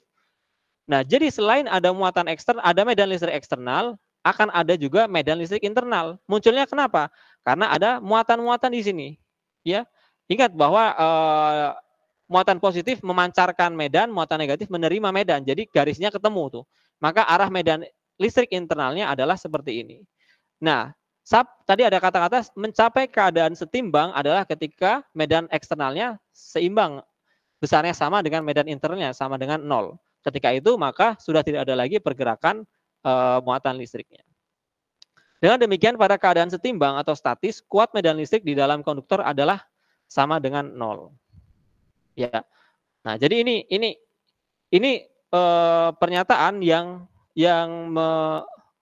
Nah, jadi selain ada muatan eksternal, ada medan listrik eksternal, akan ada juga medan listrik internal. Munculnya kenapa? Karena ada muatan-muatan di sini. Ya, ingat bahwa muatan positif memancarkan medan, muatan negatif menerima medan. Jadi garisnya ketemu tuh. Maka arah medan listrik internalnya adalah seperti ini. Nah, tadi ada kata-kata mencapai keadaan setimbang adalah ketika medan eksternalnya seimbang, besarnya sama dengan medan internalnya, sama dengan 0. Ketika itu maka sudah tidak ada lagi pergerakan muatan listriknya. Dengan demikian pada keadaan setimbang atau statis, kuat medan listrik di dalam konduktor adalah sama dengan 0. Ya. Nah, jadi ini pernyataan yang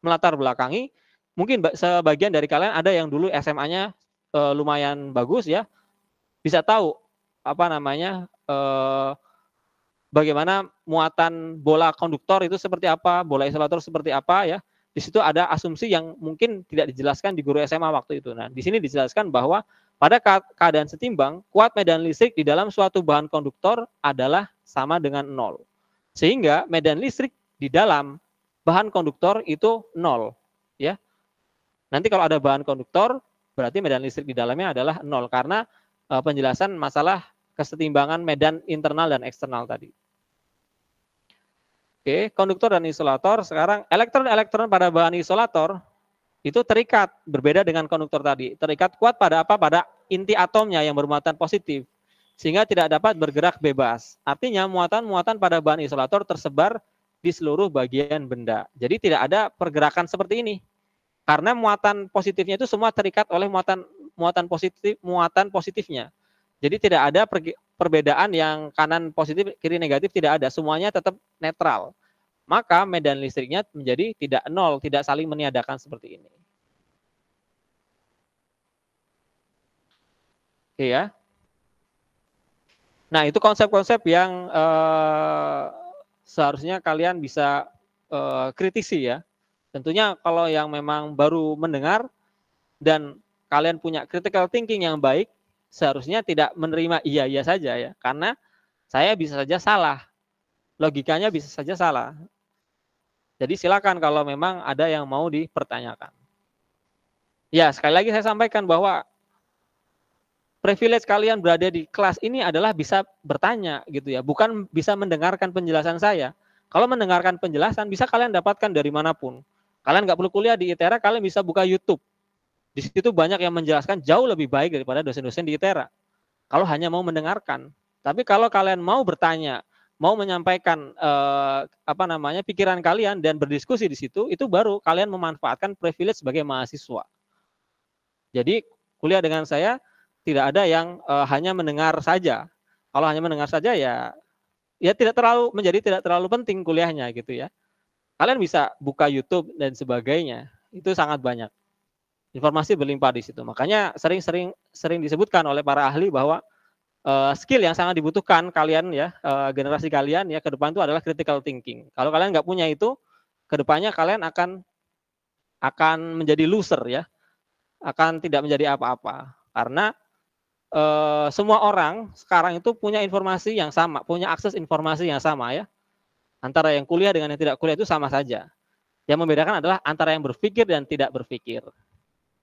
melatar belakangi. Mungkin sebagian dari kalian ada yang dulu SMA-nya lumayan bagus ya, bisa tahu apa namanya bagaimana muatan bola konduktor itu seperti apa, bola isolator seperti apa ya. Di situ ada asumsi yang mungkin tidak dijelaskan di guru SMA waktu itu. Nah, di sini dijelaskan bahwa pada keadaan setimbang, kuat medan listrik di dalam suatu bahan konduktor adalah sama dengan 0. Sehingga medan listrik di dalam bahan konduktor itu 0. Ya. Nanti kalau ada bahan konduktor, berarti medan listrik di dalamnya adalah 0. Karena penjelasan masalah kesetimbangan medan internal dan eksternal tadi. Oke, konduktor dan isolator. Sekarang elektron-elektron pada bahan isolator itu terikat, berbeda dengan konduktor tadi. Terikat kuat pada apa? Pada inti atomnya yang bermuatan positif. Sehingga tidak dapat bergerak bebas. Artinya muatan-muatan pada bahan isolator tersebar di seluruh bagian benda. Jadi tidak ada pergerakan seperti ini. Karena muatan positifnya itu semua terikat oleh muatan positifnya. Jadi tidak ada perbedaan yang kanan positif, kiri negatif, tidak ada. Semuanya tetap netral. Maka medan listriknya menjadi tidak 0, tidak saling meniadakan seperti ini. Oke ya. Nah, itu konsep-konsep yang seharusnya kalian bisa kritisi ya. Tentunya kalau yang memang baru mendengar dan kalian punya critical thinking yang baik, seharusnya tidak menerima iya-iya saja ya. Karena saya bisa saja salah. Logikanya bisa saja salah. Jadi silakan kalau memang ada yang mau dipertanyakan. Ya, sekali lagi saya sampaikan bahwa privilege kalian berada di kelas ini adalah bisa bertanya gitu ya, bukan bisa mendengarkan penjelasan saya. Kalau mendengarkan penjelasan bisa kalian dapatkan dari manapun. Kalian nggak perlu kuliah di ITERA, kalian bisa buka YouTube. Di situ banyak yang menjelaskan jauh lebih baik daripada dosen-dosen di ITERA. Kalau hanya mau mendengarkan. Tapi kalau kalian mau bertanya, mau menyampaikan pikiran kalian dan berdiskusi di situ, itu baru kalian memanfaatkan privilege sebagai mahasiswa. Jadi kuliah dengan saya tidak ada yang hanya mendengar saja. Kalau hanya mendengar saja ya tidak terlalu penting kuliahnya gitu ya. Kalian bisa buka YouTube dan sebagainya. Itu sangat banyak. Informasi berlimpah di situ. Makanya sering disebutkan oleh para ahli bahwa skill yang sangat dibutuhkan kalian ya, generasi kalian ya ke depan itu adalah critical thinking. Kalau kalian nggak punya itu, ke depannya kalian akan menjadi loser ya. Akan tidak menjadi apa-apa. Karena semua orang sekarang itu punya informasi yang sama, punya akses informasi yang sama ya. Antara yang kuliah dengan yang tidak kuliah itu sama saja. Yang membedakan adalah antara yang berpikir dan tidak berpikir.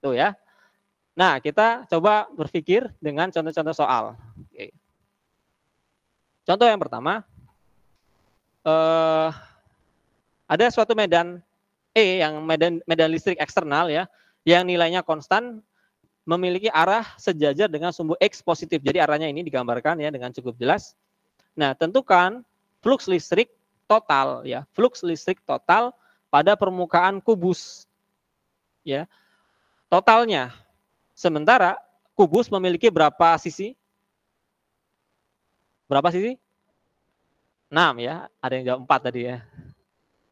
Tuh ya. Nah, kita coba berpikir dengan contoh-contoh soal. Oke. Contoh yang pertama, ada suatu medan E yang medan listrik eksternal ya, yang nilainya konstan, memiliki arah sejajar dengan sumbu X positif. Jadi arahnya ini digambarkan ya dengan cukup jelas. Nah, tentukan flux listrik total ya, flux listrik total pada permukaan kubus. Ya. Totalnya. Sementara kubus memiliki berapa sisi? Berapa sisi? 6 ya, ada yang jawab 4 tadi ya.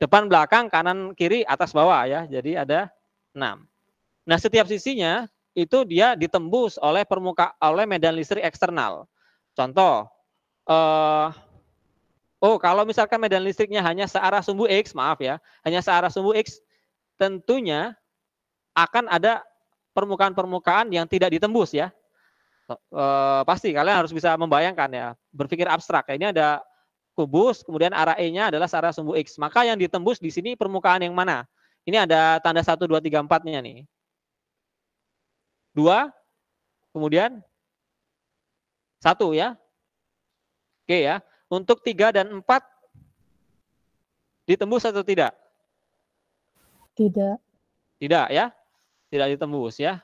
Depan, belakang, kanan, kiri, atas, bawah ya. Jadi ada 6. Nah, setiap sisinya itu dia ditembus oleh medan listrik eksternal. Contoh, kalau misalkan medan listriknya hanya searah sumbu X, maaf ya, hanya searah sumbu X, tentunya akan ada permukaan-permukaan yang tidak ditembus ya. Pasti kalian harus bisa membayangkan ya, berpikir abstrak. Ini ada kubus, kemudian arah E-nya adalah searah sumbu X. Maka yang ditembus di sini permukaan yang mana? Ini ada tanda 1, 2, 3, 4-nya nih. 2, kemudian 1 ya. Oke ya. Untuk 3 dan 4 ditembus atau tidak? Tidak. Tidak ya. Tidak ditembus ya.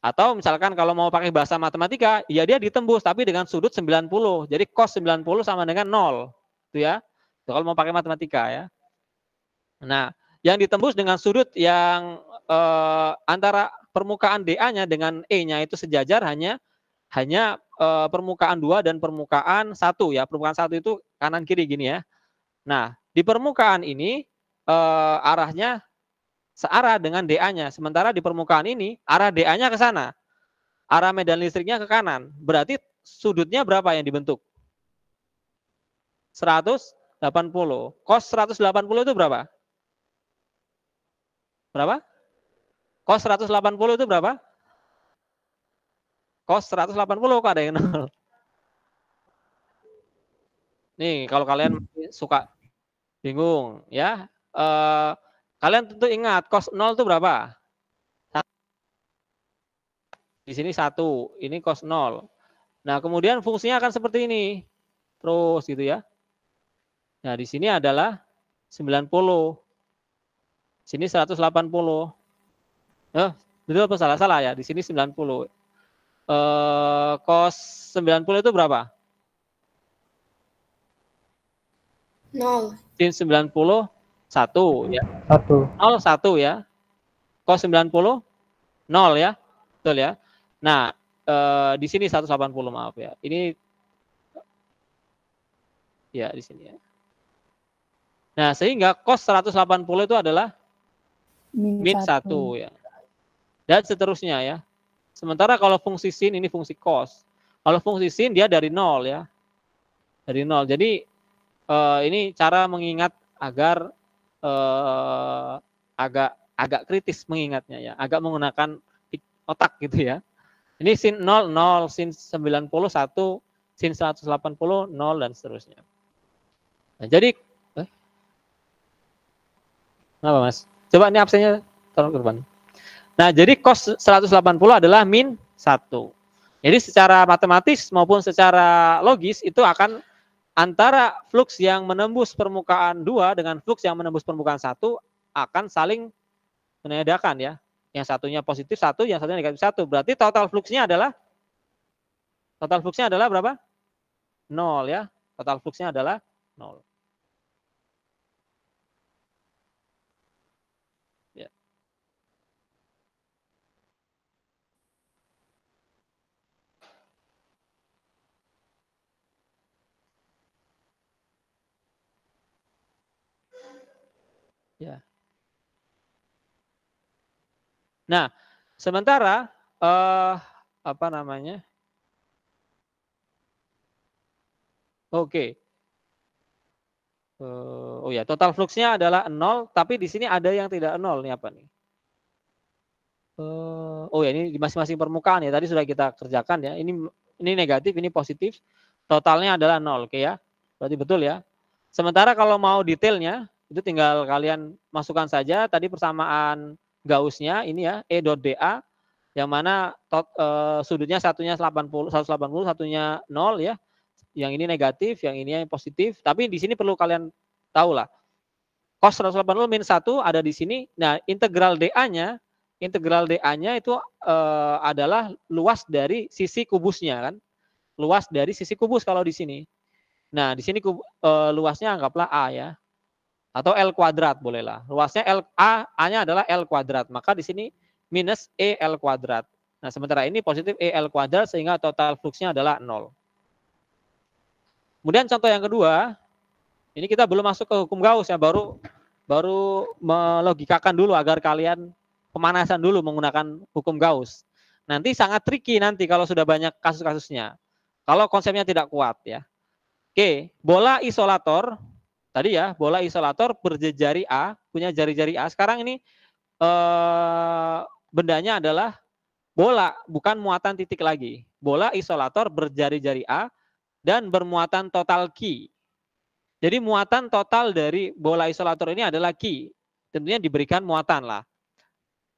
Atau misalkan kalau mau pakai bahasa matematika, ya dia ditembus tapi dengan sudut 90. Jadi cos 90 sama dengan 0. Itu ya. Itu kalau mau pakai matematika ya. Nah, yang ditembus dengan sudut yang antara permukaan DA-nya dengan E-nya itu sejajar hanya permukaan 2 dan permukaan 1 ya. Permukaan 1 itu kanan kiri gini ya. Nah, di permukaan ini arahnya searah dengan DA-nya. Sementara di permukaan ini arah DA-nya ke sana. Arah medan listriknya ke kanan. Berarti sudutnya berapa yang dibentuk? 180. Cos 180 itu berapa? Berapa? Cos 180 itu berapa? Cos 180 kok ada yang 0. Nih, kalau kalian suka bingung ya, kalian tentu ingat cos 0 itu berapa? Di sini 1, ini cos 0. Nah, kemudian fungsinya akan seperti ini. Terus gitu ya. Nah, di sini adalah 90. Sini 180. Betul apa salah ya? Di sini 90. Cos 90 itu berapa? 0. Sin 90 1 ya. 1. 0 1 ya. Cos 90 0 ya. Betul ya. Nah, di sini 180 maaf ya. Ini ya di sini ya. Nah, sehingga cos 180 itu adalah min 1 ya. Dan seterusnya ya. Sementara kalau fungsi sin ini fungsi cos. Kalau fungsi sin dia dari 0 ya. Dari 0. Jadi ini cara mengingat agar agak kritis mengingatnya ya. Agak menggunakan otak gitu ya. Ini sin 0 0, sin 90 1, sin 180 0 dan seterusnya. Nah, jadi kenapa Mas? Coba ini absennya taruh ke depan. Nah, jadi cos 180 adalah min 1. Jadi secara matematis maupun secara logis itu akan antara flux yang menembus permukaan 2 dengan flux yang menembus permukaan 1 akan saling meniadakan ya. Yang satunya positif 1, yang satunya negatif 1. Berarti total fluxnya adalah berapa? 0 ya. Total fluxnya adalah 0. Ya. Ya. Nah, sementara apa namanya? Oke. Oh ya, total fluxnya adalah 0, tapi di sini ada yang tidak 0 nih apa nih? Oh ya, ini di masing-masing permukaan ya. Tadi sudah kita kerjakan ya. Ini negatif, ini positif. Totalnya adalah 0, oke ya. Berarti betul ya. Sementara kalau mau detailnya, itu tinggal kalian masukkan saja tadi persamaan Gauss-nya ini ya, E.dA, yang mana sudutnya satunya 180, satunya 0 ya. Yang ini negatif, yang ini positif. Tapi di sini perlu kalian tahu lah. Cos 180 min 1 ada di sini. Nah, integral DA-nya itu adalah luas dari sisi kubusnya kan. Luas dari sisi kubus kalau di sini. Nah, di sini luasnya anggaplah A ya. Atau L kuadrat bolehlah. Luasnya A-nya adalah L kuadrat. Maka di sini minus EL kuadrat. Nah, sementara ini positif EL kuadrat sehingga total fluxnya adalah 0. Kemudian contoh yang kedua, ini kita belum masuk ke hukum Gauss ya, baru melogikakan dulu agar kalian pemanasan dulu menggunakan hukum Gauss. Nanti sangat tricky nanti kalau sudah banyak kasus-kasusnya. Kalau konsepnya tidak kuat ya. Oke, bola isolator tadi ya, bola isolator berjari A, punya jari-jari A. Sekarang ini bendanya adalah bola, bukan muatan titik lagi. Bola isolator berjari-jari A dan bermuatan total Q. Jadi muatan total dari bola isolator ini adalah Q. Tentunya diberikan muatan lah.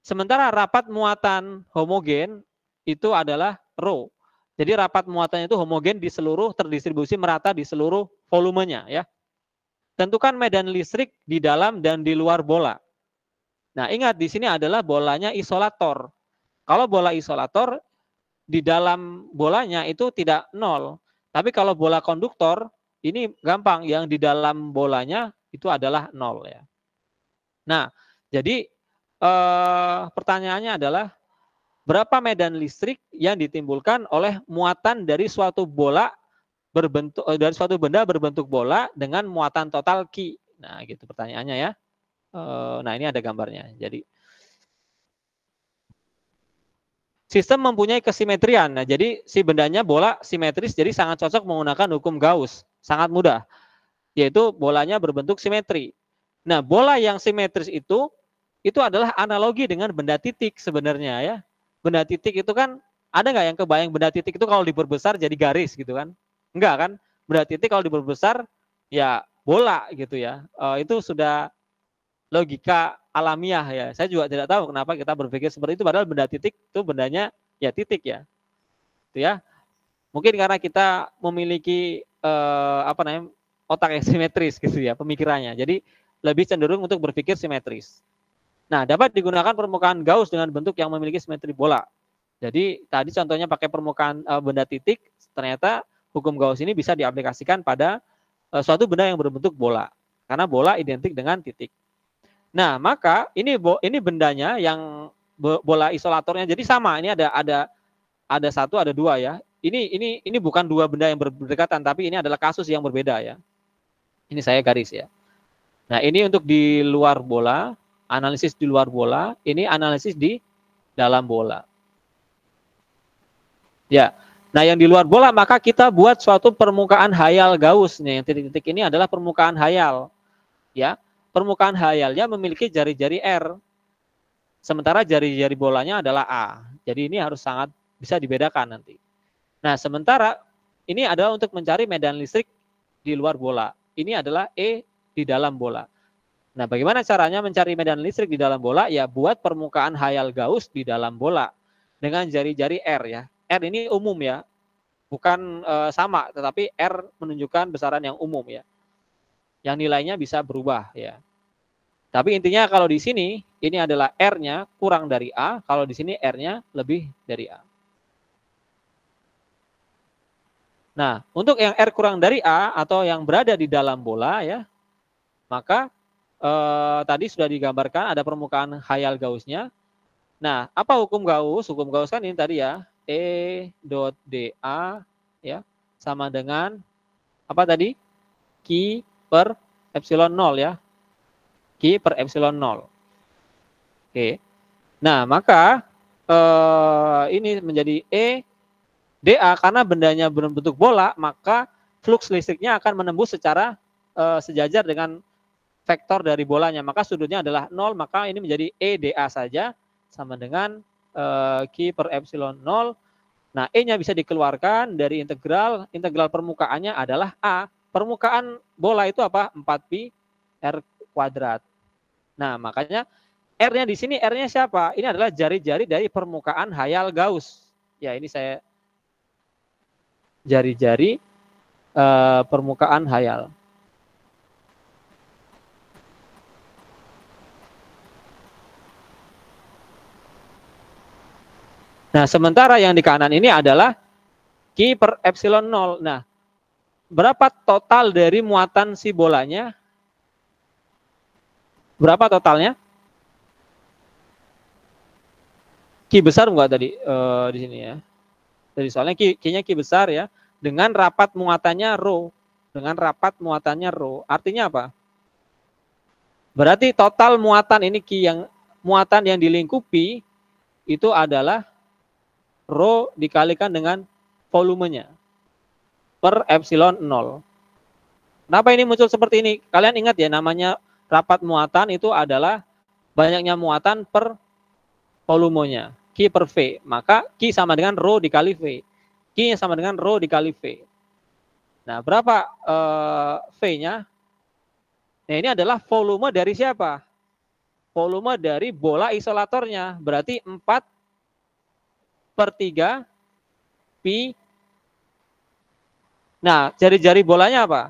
Sementara rapat muatan homogen itu adalah rho. Jadi rapat muatannya itu homogen di seluruh, terdistribusi merata di seluruh volumenya ya. Tentukan medan listrik di dalam dan di luar bola. Nah, ingat di sini adalah bolanya isolator. Kalau bola isolator di dalam bolanya itu tidak 0. Tapi kalau bola konduktor, ini gampang, yang di dalam bolanya itu adalah 0 ya. Nah, jadi pertanyaannya adalah berapa medan listrik yang ditimbulkan oleh muatan dari suatu bola dari suatu benda berbentuk bola dengan muatan total Q. Nah, gitu pertanyaannya ya. Nah, ini ada gambarnya. Jadi sistem mempunyai kesimetrian. Nah, jadi si bendanya bola simetris, jadi sangat cocok menggunakan hukum Gauss. Sangat mudah. Yaitu bolanya berbentuk simetri. Nah, bola yang simetris itu adalah analogi dengan benda titik sebenarnya ya. Benda titik itu kan, ada nggak yang kebayang benda titik itu kalau diperbesar jadi garis gitu kan? Enggak kan? Benda titik kalau diperbesar ya bola gitu ya. Itu sudah logika alamiah ya. Saya juga tidak tahu kenapa kita berpikir seperti itu, padahal benda titik itu bendanya ya titik ya. Itu ya. Mungkin karena kita memiliki otak yang simetris gitu ya pemikirannya. Jadi lebih cenderung untuk berpikir simetris. Nah, dapat digunakan permukaan Gauss dengan bentuk yang memiliki simetri bola. Jadi tadi contohnya pakai permukaan benda titik, ternyata hukum Gauss ini bisa diaplikasikan pada suatu benda yang berbentuk bola. Karena bola identik dengan titik. Nah, maka ini bendanya yang bola isolatornya jadi sama. Ini ada satu, ada dua ya. Ini bukan dua benda yang berdekatan, tapi ini adalah kasus yang berbeda ya. Ini saya garis ya. Nah, ini untuk di luar bola, analisis di luar bola, ini analisis di dalam bola. Ya. Nah, yang di luar bola maka kita buat suatu permukaan hayal Gauss nih. Yang titik-titik ini adalah permukaan hayal. Ya. Permukaan hayalnya memiliki jari-jari R. Sementara jari-jari bolanya adalah A. Jadi ini harus sangat bisa dibedakan nanti. Nah, sementara ini adalah untuk mencari medan listrik di luar bola. Ini adalah E di dalam bola. Nah, bagaimana caranya mencari medan listrik di dalam bola? Ya, buat permukaan hayal Gauss di dalam bola dengan jari-jari R ya. R ini umum ya. Bukan sama, tetapi R menunjukkan besaran yang umum ya. Yang nilainya bisa berubah ya. Tapi intinya kalau di sini ini adalah R-nya kurang dari A, kalau di sini R-nya lebih dari A. Nah, untuk yang R kurang dari A atau yang berada di dalam bola ya, maka tadi sudah digambarkan ada permukaan khayal Gauss-nya. Nah, apa hukum Gauss? Hukum Gauss kan ini tadi ya, E dot dA ya sama dengan apa tadi? Q per epsilon 0 ya. Q per epsilon 0. Oke. Nah, maka ini menjadi E dA karena bendanya berbentuk bola, maka flux listriknya akan menembus secara sejajar dengan vektor dari bolanya. Maka sudutnya adalah 0, maka ini menjadi E dA saja sama dengan Q per epsilon 0. Nah, E-nya bisa dikeluarkan dari integral permukaannya adalah A. Permukaan bola itu apa? 4pi R kuadrat. Nah, makanya R-nya di sini, R-nya siapa? Ini adalah jari-jari dari permukaan khayal Gauss. Ya, ini saya jari-jari permukaan khayal. Nah, sementara yang di kanan ini adalah Q per epsilon 0. Nah, berapa total dari muatan si bolanya? Berapa totalnya? Q besar enggak tadi di sini ya? Jadi soalnya Q-nya Q besar ya, dengan rapat muatannya rho. Dengan rapat muatannya rho. Artinya apa? Berarti total muatan ini Q yang muatan yang dilingkupi itu adalah rho dikalikan dengan volumenya per epsilon 0. Kenapa ini muncul seperti ini? Kalian ingat ya, namanya rapat muatan itu adalah banyaknya muatan per volumenya. Q per V. Maka Q sama dengan rho dikali V. Q sama dengan rho dikali V. Nah, berapa V-nya? Nah, ini adalah volume dari siapa? Volume dari bola isolatornya. Berarti 4/3 pi. Nah, jari-jari bolanya apa?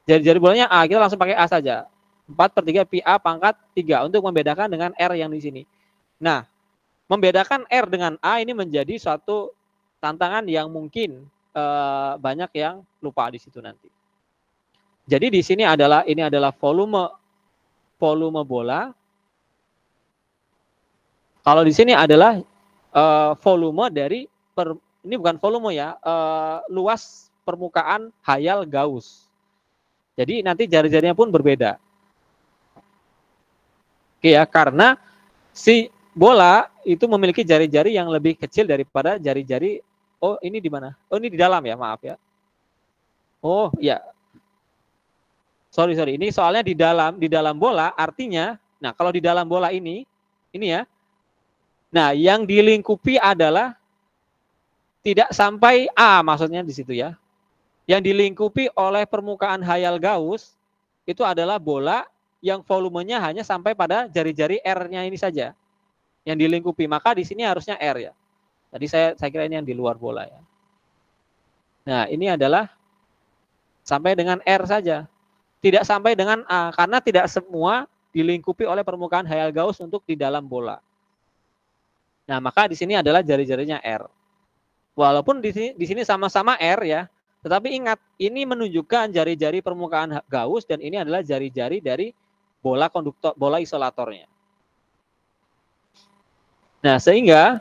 Jari-jari bolanya A. Kita langsung pakai A saja. 4/3 pi A pangkat 3 untuk membedakan dengan R yang di sini. Nah, membedakan R dengan A ini menjadi suatu tantangan yang mungkin banyak yang lupa di situ nanti. Jadi di sini ini adalah volume bola. Kalau di sini adalah volume dari ini bukan volume ya, luas permukaan khayal Gauss. Jadi nanti jari-jarinya pun berbeda. Oke ya, karena si bola itu memiliki jari-jari yang lebih kecil daripada jari-jari. Oh, ini di mana? Oh, ini di dalam ya, maaf ya. Oh, ya. Sorry. Ini soalnya di dalam bola artinya, nah kalau di dalam bola ini ya. Nah, yang dilingkupi adalah tidak sampai A maksudnya di situ ya. Yang dilingkupi oleh permukaan khayal Gauss itu adalah bola yang volumenya hanya sampai pada jari-jari R-nya ini saja. Yang dilingkupi, maka di sini harusnya R ya. Tadi saya kira ini yang di luar bola ya. Nah, ini adalah sampai dengan R saja. Tidak sampai dengan A, karena tidak semua dilingkupi oleh permukaan khayal Gauss untuk di dalam bola. Nah, maka di sini adalah jari-jarinya R. Walaupun di sini sama-sama R ya, tetapi ingat, ini menunjukkan jari-jari permukaan Gauss dan ini adalah jari-jari dari bola isolatornya. Nah, sehingga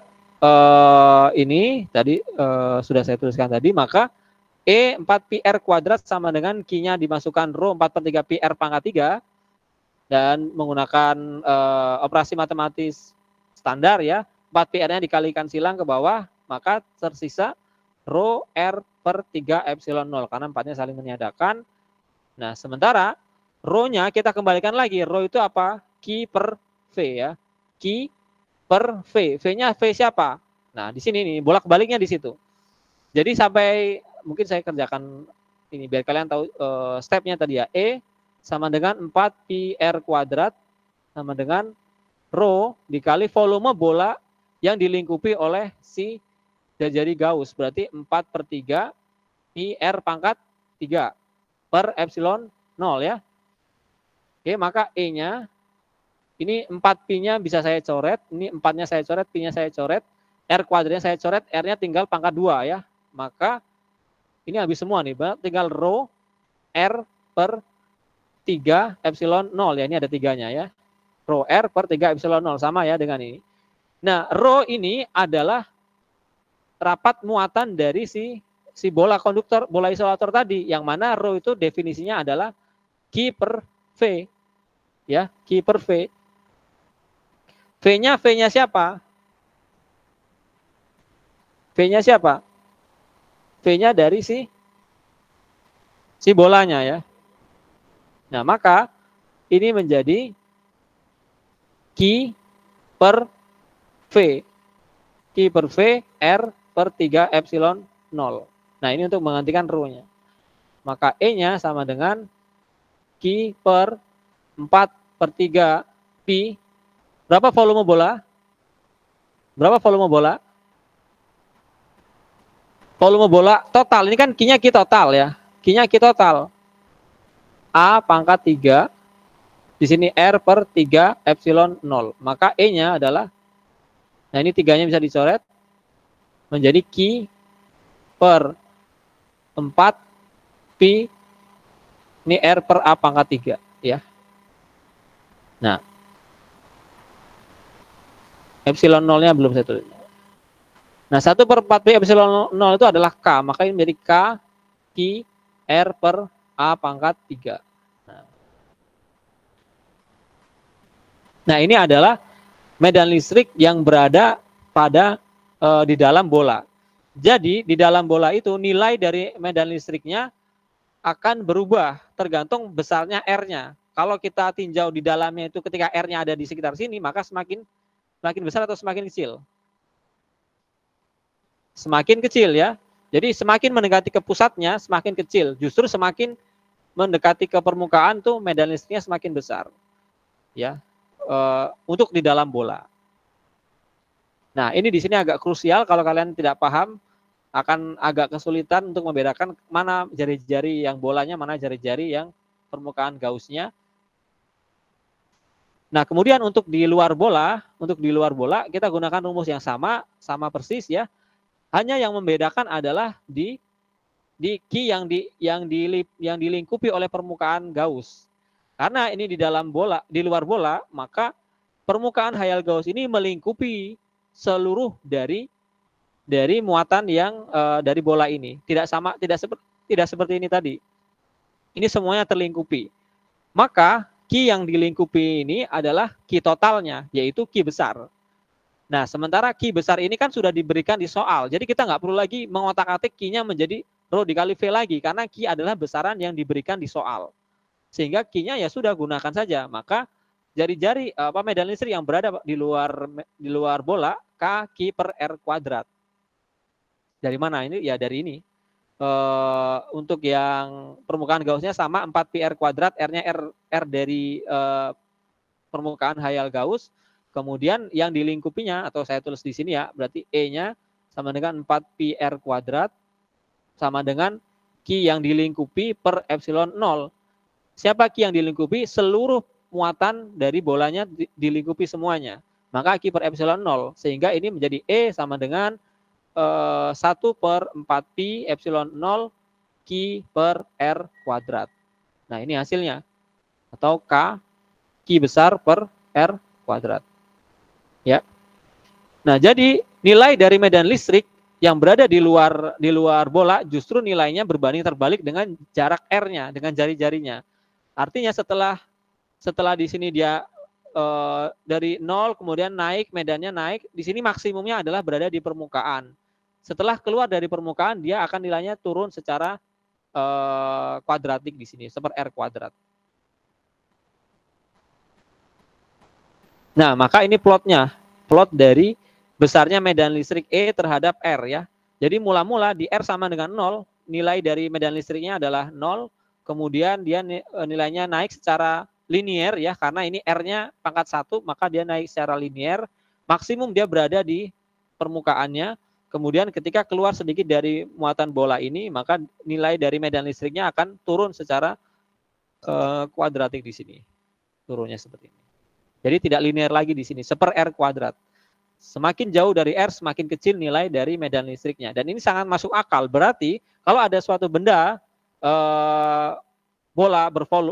ini tadi sudah saya tuliskan tadi, maka E 4pi R kuadrat sama dengan Q-nya dimasukkan rho 4/3 pi R pangkat 3 dan menggunakan operasi matematis standar ya, 4pi R-nya dikalikan silang ke bawah, maka tersisa rho R per 3 epsilon 0 karena 4-nya saling meniadakan. Nah, sementara rho-nya kita kembalikan lagi, rho itu apa? Q per V ya. Q per V. V-nya V siapa? Nah, di sini nih, bolak baliknya di situ. Jadi sampai mungkin saya kerjakan ini biar kalian tahu stepnya tadi ya. E sama dengan 4pi R kuadrat sama dengan rho dikali volume bola yang dilingkupi oleh si jari Gauss. Berarti 4/3 pi R pangkat 3 per epsilon 0 ya. Oke, maka E-nya ini 4Pi-nya bisa saya coret, ini 4-nya saya coret, Pi-nya saya coret, R kuadratnya saya coret, R-nya tinggal pangkat 2 ya. Maka ini habis semua nih, tinggal rho R per 3 epsilon 0 ya, ini ada 3-nya ya. Rho R per 3 epsilon 0 sama ya dengan ini. Nah, rho ini adalah rapat muatan dari si bola konduktor, bola isolator tadi, yang mana rho itu definisinya adalah Q per V. Ya, Q per V. V-nya siapa? V-nya siapa? V-nya dari si bolanya ya. Nah, maka ini menjadi Q per V. Q per V R per 3 epsilon 0. Nah, ini untuk menggantikan rho-nya. Maka E-nya sama dengan Q per 4 per 3 Pi. Berapa volume bola? Berapa volume bola? Volume bola total, ini kan Q-nya Q total ya. Q-nya Q total. A pangkat 3, di sini R per 3 epsilon 0. Maka E-nya adalah, nah ini 3-nya bisa dicoret, menjadi Q per 4 Pi, ini R per A pangkat 3 ya. Nah, epsilon 0-nya belum saya tulis. Nah, 1 per 4 Pi epsilon 0 itu adalah K, maka ini menjadi K Q R per A pangkat 3. Nah, ini adalah medan listrik yang berada pada di dalam bola. Jadi, di dalam bola itu nilai dari medan listriknya akan berubah tergantung besarnya R-nya. Kalau kita tinjau di dalamnya itu ketika R-nya ada di sekitar sini, maka semakin besar atau semakin kecil? Semakin kecil ya. Jadi semakin mendekati ke pusatnya semakin kecil. Justru semakin mendekati ke permukaan tuh medan listriknya semakin besar. Ya. Untuk di dalam bola. Nah, ini di sini agak krusial, kalau kalian tidak paham akan agak kesulitan untuk membedakan mana jari-jari yang bolanya, mana jari-jari yang permukaan Gauss-nya. Nah, kemudian untuk di luar bola kita gunakan rumus yang sama persis ya. Hanya yang membedakan adalah di Q yang dilingkupi oleh permukaan Gauss. Karena ini di luar bola, maka permukaan hayal Gauss ini melingkupi seluruh dari muatan yang dari bola ini. Tidak seperti ini tadi. Ini semuanya terlingkupi. Maka Q yang dilingkupi ini adalah Q totalnya, yaitu Q besar. Nah, sementara Q besar ini kan sudah diberikan di soal. Jadi kita nggak perlu lagi mengotak-atik Q-nya menjadi rho dikali V lagi, karena Q adalah besaran yang diberikan di soal. Sehingga Q-nya ya sudah gunakan saja. Maka jari-jari medan listrik yang berada di luar bola K Q per R kuadrat. Dari mana ini? Ya dari ini. Untuk yang permukaan Gauss-nya sama 4 Pi R kuadrat, R-nya R dari permukaan hayal Gauss. Kemudian yang dilingkupinya, atau saya tulis di sini ya, berarti E-nya sama dengan 4 Pi R kuadrat sama dengan Q yang dilingkupi per epsilon 0. Siapa Q yang dilingkupi? Seluruh muatan dari bolanya dilingkupi semuanya. Maka Q per epsilon 0. Sehingga ini menjadi E sama dengan 1 per 4 Pi epsilon 0 Q per R kuadrat. Nah, ini hasilnya. Atau K Q besar per R kuadrat. Ya. Nah, jadi nilai dari medan listrik yang berada di luar bola justru nilainya berbanding terbalik dengan jarak R-nya, dengan jari-jarinya. Artinya setelah di sini dia dari 0 kemudian naik, medannya naik, di sini maksimumnya adalah berada di permukaan. Setelah keluar dari permukaan dia akan nilainya turun secara kuadratik di sini, seperti R kuadrat. Nah, maka ini plotnya, plot dari besarnya medan listrik E terhadap R ya. Jadi mula-mula di R sama dengan 0, nilai dari medan listriknya adalah 0, kemudian dia nilainya naik secara linier ya, karena ini R-nya pangkat 1, maka dia naik secara linier. Maksimum dia berada di permukaannya, kemudian ketika keluar sedikit dari muatan bola ini, maka nilai dari medan listriknya akan turun secara kuadratik di sini. turunnya seperti ini. Jadi tidak linear lagi di sini, seper R kuadrat. Semakin jauh dari R, semakin kecil nilai dari medan listriknya. Dan ini sangat masuk akal. Berarti kalau ada suatu benda bola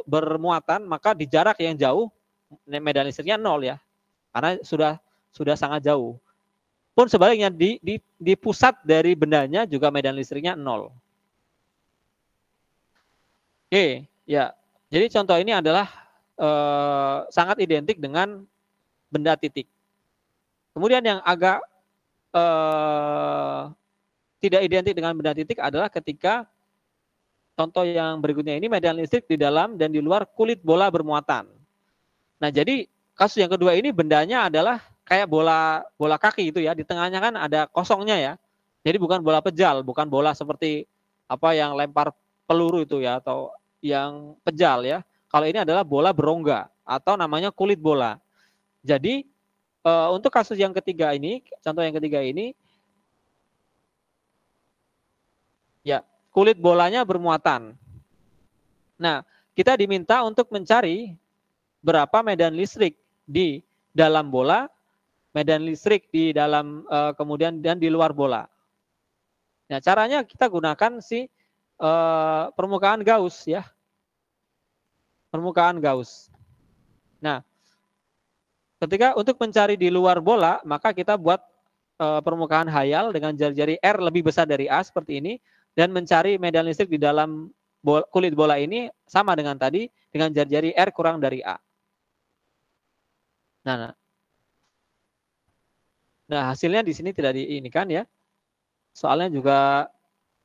bermuatan, maka di jarak yang jauh medan listriknya 0 ya. Karena sudah sangat jauh. Pun sebaliknya di pusat dari bendanya juga medan listriknya 0. Oke, ya. Jadi contoh ini adalah sangat identik dengan benda titik. Kemudian yang agak tidak identik dengan benda titik adalah ketika contoh yang berikutnya ini medan listrik di dalam dan di luar kulit bola bermuatan. Nah, jadi kasus yang kedua ini bendanya adalah kayak bola kaki itu ya, di tengahnya kan ada kosongnya ya. Jadi bukan bola pejal, bukan bola seperti apa yang lempar peluru itu ya, atau yang pejal ya. Kalau ini adalah bola berongga atau namanya kulit bola. Jadi untuk kasus yang ketiga ini, contoh yang ketiga ini, ya kulit bolanya bermuatan. Nah, kita diminta untuk mencari berapa medan listrik di dalam bola, medan listrik di dalam kemudian dan di luar bola. Nah, caranya kita gunakan permukaan Gauss ya. Permukaan Gauss. Nah, ketika untuk mencari di luar bola, maka kita buat permukaan hayal dengan jari-jari R lebih besar dari A seperti ini, dan mencari medan listrik di dalam kulit bola ini sama dengan tadi, dengan jari-jari R kurang dari A. Nah, hasilnya di sini tidak diinikan ya. Soalnya juga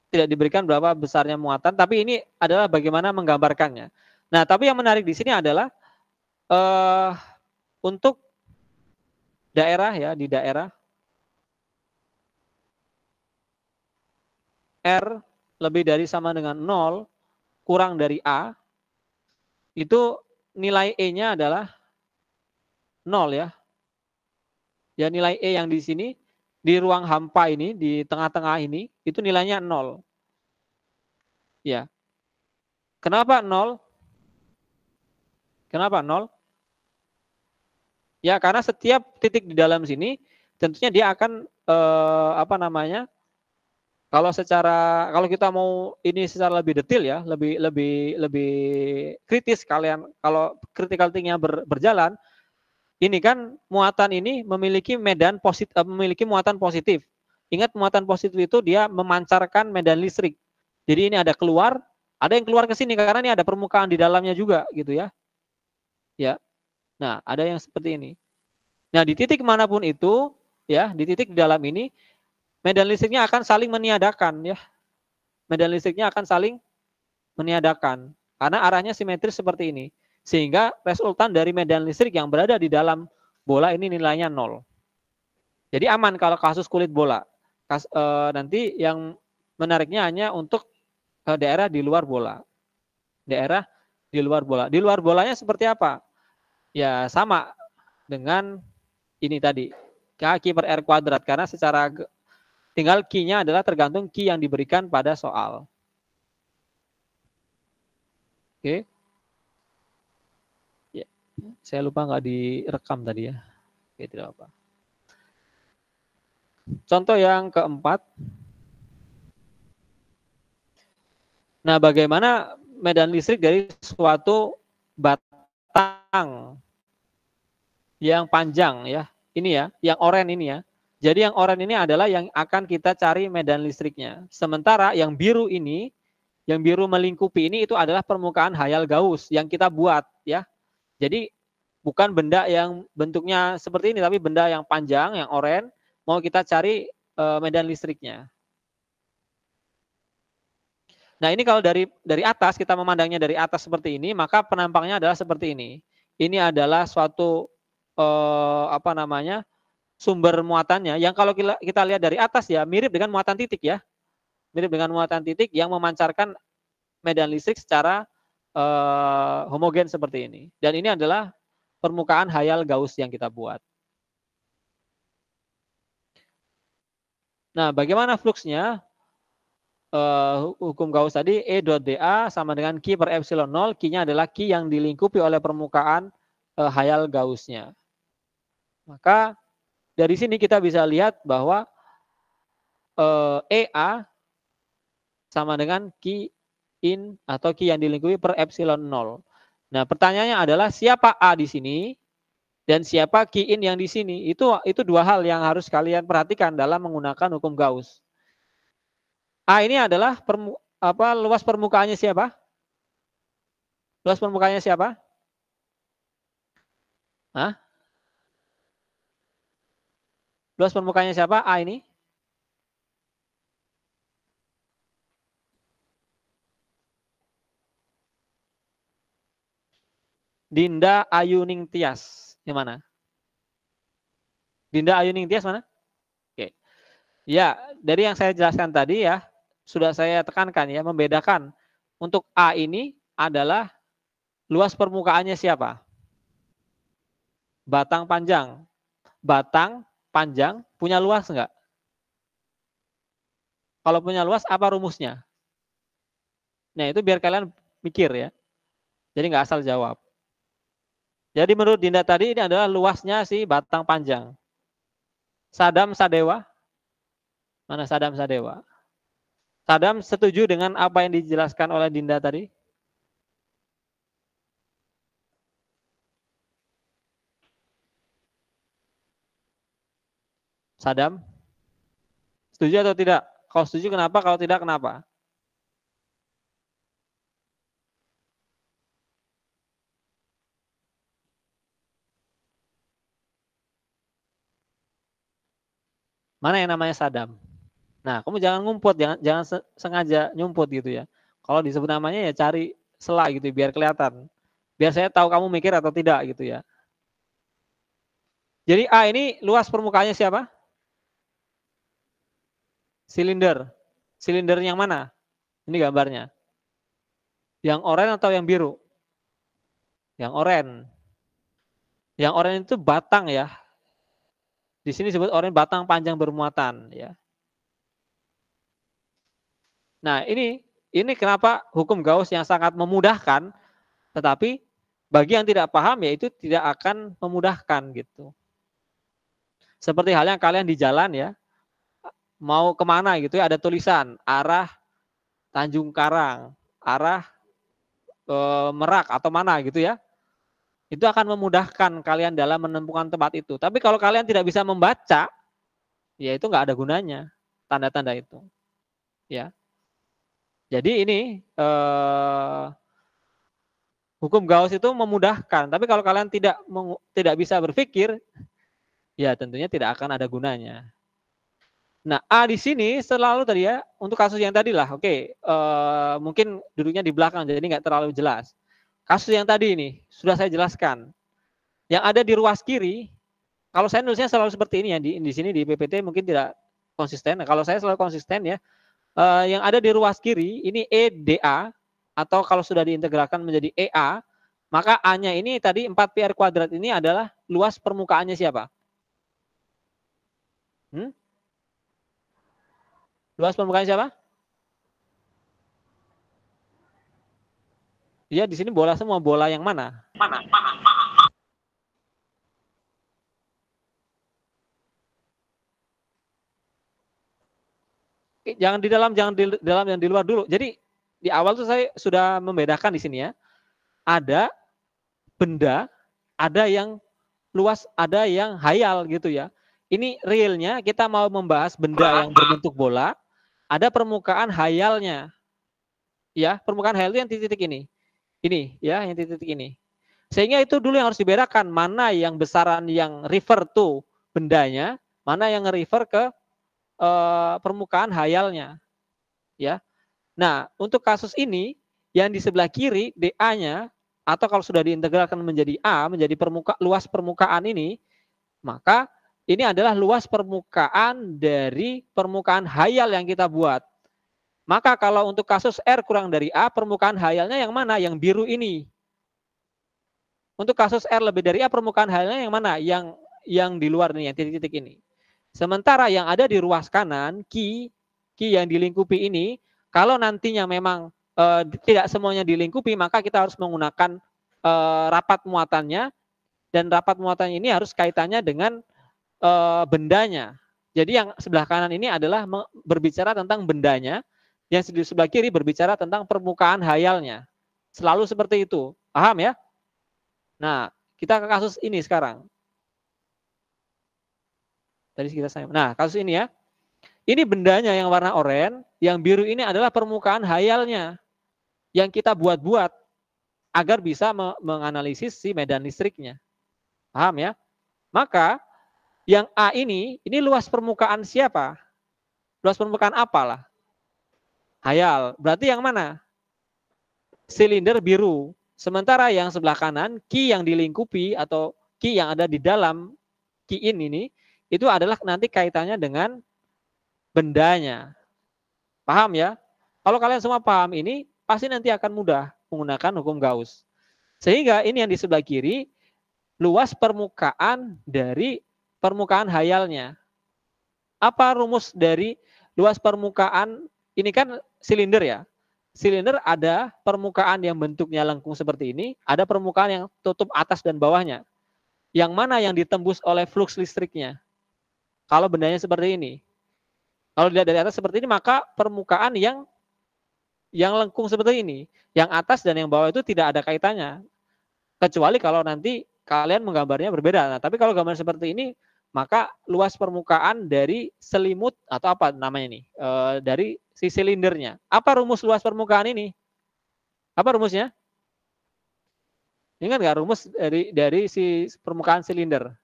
tidak diberikan berapa besarnya muatan, tapi ini adalah bagaimana menggambarkannya. Nah, tapi yang menarik di sini adalah untuk daerah ya, di daerah R lebih dari sama dengan 0 kurang dari A, itu nilai E-nya adalah 0 ya. Ya, nilai E yang di sini, di ruang hampa ini, di tengah-tengah ini, itu nilainya 0. Ya. Kenapa 0? Kenapa 0? Ya, karena setiap titik di dalam sini tentunya dia akan kalau kita mau ini secara lebih detail ya, lebih kritis kalian, kalau critical thinking-nya berjalan, ini kan muatan ini memiliki muatan positif. Ingat, muatan positif itu dia memancarkan medan listrik. Jadi ini ada yang keluar ke sini karena ini ada permukaan di dalamnya juga gitu ya. Ya. Nah, ada yang seperti ini. Nah, di titik manapun itu, ya, di titik di dalam ini, medan listriknya akan saling meniadakan, ya. Medan listriknya akan saling meniadakan, karena arahnya simetris seperti ini. Sehingga resultan dari medan listrik yang berada di dalam bola ini nilainya 0. Jadi aman kalau kasus kulit bola. Nanti yang menariknya hanya untuk daerah di luar bola. Daerah di luar bola. Di luar bolanya seperti apa? Ya, sama dengan ini tadi, Q per R kuadrat, karena secara tinggal Q-nya adalah tergantung Q yang diberikan pada soal. Oke. Ya, saya lupa nggak direkam tadi ya. Oke, tidak apa. Contoh yang keempat. Nah, bagaimana medan listrik dari suatu batang yang panjang ya, ini ya, yang oranye ini ya. Jadi yang oranye ini adalah yang akan kita cari medan listriknya. Sementara yang biru ini, yang biru melingkupi ini itu adalah permukaan hayal Gauss yang kita buat ya. Jadi bukan benda yang bentuknya seperti ini, tapi benda yang panjang, yang oranye, mau kita cari medan listriknya. Nah, ini kalau dari atas, kita memandangnya dari atas seperti ini, maka penampangnya adalah seperti ini. Ini adalah suatu sumber muatannya yang kalau kita lihat dari atas ya mirip dengan muatan titik ya. Mirip dengan muatan titik yang memancarkan medan listrik secara homogen seperti ini. Dan ini adalah permukaan hayal Gauss yang kita buat. Nah, bagaimana fluxnya? Hukum Gauss tadi, E dot dA sama dengan Q per epsilon 0. Q-nya adalah Q yang dilingkupi oleh permukaan hayal Gaussnya. Maka dari sini kita bisa lihat bahwa EA sama dengan Q in atau Q yang dilingkupi per epsilon 0. Nah, pertanyaannya adalah siapa A di sini dan siapa Q in yang di sini? Itu dua hal yang harus kalian perhatikan dalam menggunakan hukum Gauss. A ini adalah luas permukaannya siapa? Luas permukaannya siapa? Hah? Luas permukaannya siapa? A ini? Dinda Ayuning Tias. Yang mana? Dinda Ayuning Tias mana? Oke. Ya, dari yang saya jelaskan tadi ya, sudah saya tekankan ya, membedakan. Untuk A ini adalah luas permukaannya siapa? Batang panjang. Batang panjang punya luas enggak? Kalau punya luas, apa rumusnya? Nah, itu biar kalian mikir ya. Jadi nggak asal jawab. Jadi menurut Dinda tadi ini adalah luasnya si batang panjang. Sadam Sadewa? Mana Sadam Sadewa? Sadam setuju dengan apa yang dijelaskan oleh Dinda tadi? Sadam? Setuju atau tidak? Kalau setuju kenapa? Kalau tidak kenapa? Mana yang namanya Sadam? Nah, kamu jangan ngumpet, jangan sengaja nyumput gitu ya. Kalau disebut namanya ya cari sela gitu biar kelihatan. Biar saya tahu kamu mikir atau tidak gitu ya. Jadi A ini luas permukaannya siapa? Silinder. Silinder yang mana? Ini gambarnya. Yang oranye atau yang biru? Yang oranye. Yang oranye itu batang ya. Di sini disebut oranye batang panjang bermuatan ya. Nah, ini kenapa hukum Gauss yang sangat memudahkan, tetapi bagi yang tidak paham ya itu tidak akan memudahkan gitu. Seperti halnya kalian di jalan ya, mau kemana gitu ya, ada tulisan arah Tanjung Karang, arah Merak atau mana gitu ya. Itu akan memudahkan kalian dalam menemukan tempat itu. Tapi kalau kalian tidak bisa membaca, ya itu nggak ada gunanya tanda-tanda itu. Ya. Jadi ini hukum Gauss itu memudahkan. Tapi kalau kalian tidak bisa berpikir, ya tentunya tidak akan ada gunanya. Nah, A di sini selalu tadi ya, untuk kasus yang tadi lah, oke, mungkin duduknya di belakang, jadi nggak terlalu jelas. Kasus yang tadi ini, sudah saya jelaskan. Yang ada di ruas kiri, kalau saya nulisnya selalu seperti ini ya, di sini di PPT mungkin tidak konsisten. Nah, kalau saya selalu konsisten ya, yang ada di ruas kiri, ini EDA, atau kalau sudah diintegralkan menjadi EA, maka A-nya ini tadi 4πr² ini adalah luas permukaannya siapa? Luas permukaan siapa? Ya, di sini bola semua. Bola yang mana? Jangan di dalam, jangan di dalam, yang di luar dulu. Jadi di awal tuh saya sudah membedakan di sini ya. Ada benda, ada yang luas, ada yang hayal gitu ya. Ini realnya kita mau membahas benda yang berbentuk bola. Ada permukaan hayalnya, ya permukaan hayal itu yang titik-titik ini ya, yang titik-titik ini. Sehingga itu dulu yang harus dibedakan, mana yang besaran yang refer to bendanya, mana yang refer ke permukaan hayalnya, ya. Nah, untuk kasus ini yang di sebelah kiri DA-nya, atau kalau sudah diintegralkan menjadi A, menjadi luas permukaan ini, maka ini adalah luas permukaan dari permukaan hayal yang kita buat. Maka kalau untuk kasus R kurang dari A, permukaan hayalnya yang mana? Yang biru ini. Untuk kasus R lebih dari A, permukaan hayalnya yang mana? Yang di luar nih, yang titik-titik ini. Sementara yang ada di ruas kanan, Q yang dilingkupi ini, kalau nantinya memang tidak semuanya dilingkupi, maka kita harus menggunakan rapat muatannya, dan rapat muatannya ini harus kaitannya dengan bendanya. Jadi yang sebelah kanan ini adalah berbicara tentang bendanya, yang di sebelah kiri berbicara tentang permukaan hayalnya. Selalu seperti itu. Paham ya? Nah, kita ke kasus ini sekarang. Tadi kita sayang. Nah, kasus ini ya. Ini bendanya yang warna oranye, yang biru ini adalah permukaan hayalnya yang kita buat-buat agar bisa menganalisis si medan listriknya. Paham ya? Maka yang A ini luas permukaan siapa? Luas permukaan apalah? Hayal. Berarti yang mana? Silinder biru. Sementara yang sebelah kanan, key yang dilingkupi atau key yang ada di dalam key in ini, itu adalah nanti kaitannya dengan bendanya. Paham ya? Kalau kalian semua paham ini, pasti nanti akan mudah menggunakan hukum Gauss. Sehingga ini yang di sebelah kiri, luas permukaan dari permukaan hayalnya. Apa rumus dari luas permukaan? Ini kan silinder ya. Silinder ada permukaan yang bentuknya lengkung seperti ini, ada permukaan yang tutup atas dan bawahnya. Yang mana yang ditembus oleh flux listriknya? Kalau bendanya seperti ini. Kalau dilihat dari atas seperti ini, maka permukaan yang lengkung seperti ini, yang atas dan yang bawah itu tidak ada kaitannya. Kecuali kalau nanti kalian menggambarnya berbeda. Nah, tapi kalau gambar seperti ini, maka luas permukaan dari selimut atau apa namanya ini, dari si silindernya. Apa rumus luas permukaan ini? Apa rumusnya? Ingat nggak rumus dari si permukaan silinder?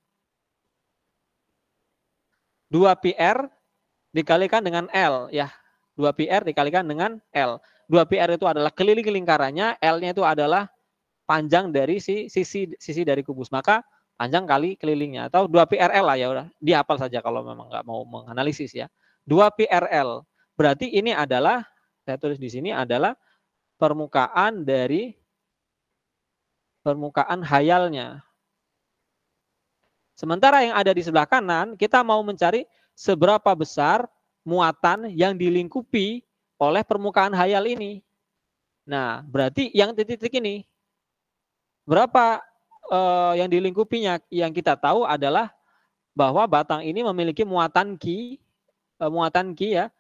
2πr dikalikan dengan L ya. 2πr dikalikan dengan L. 2πr itu adalah keliling lingkarannya, L-nya itu adalah panjang dari sisi dari kubus. Maka panjang kali kelilingnya atau 2πrl lah ya, udah dihafal saja kalau memang nggak mau menganalisis ya. 2πrl. Berarti ini adalah, saya tulis di sini adalah permukaan dari permukaan hayalnya. Sementara yang ada di sebelah kanan, kita mau mencari seberapa besar muatan yang dilingkupi oleh permukaan hayal ini. Nah, berarti yang titik-titik ini, berapa yang dilingkupinya? Yang kita tahu adalah bahwa batang ini memiliki muatan Q ya,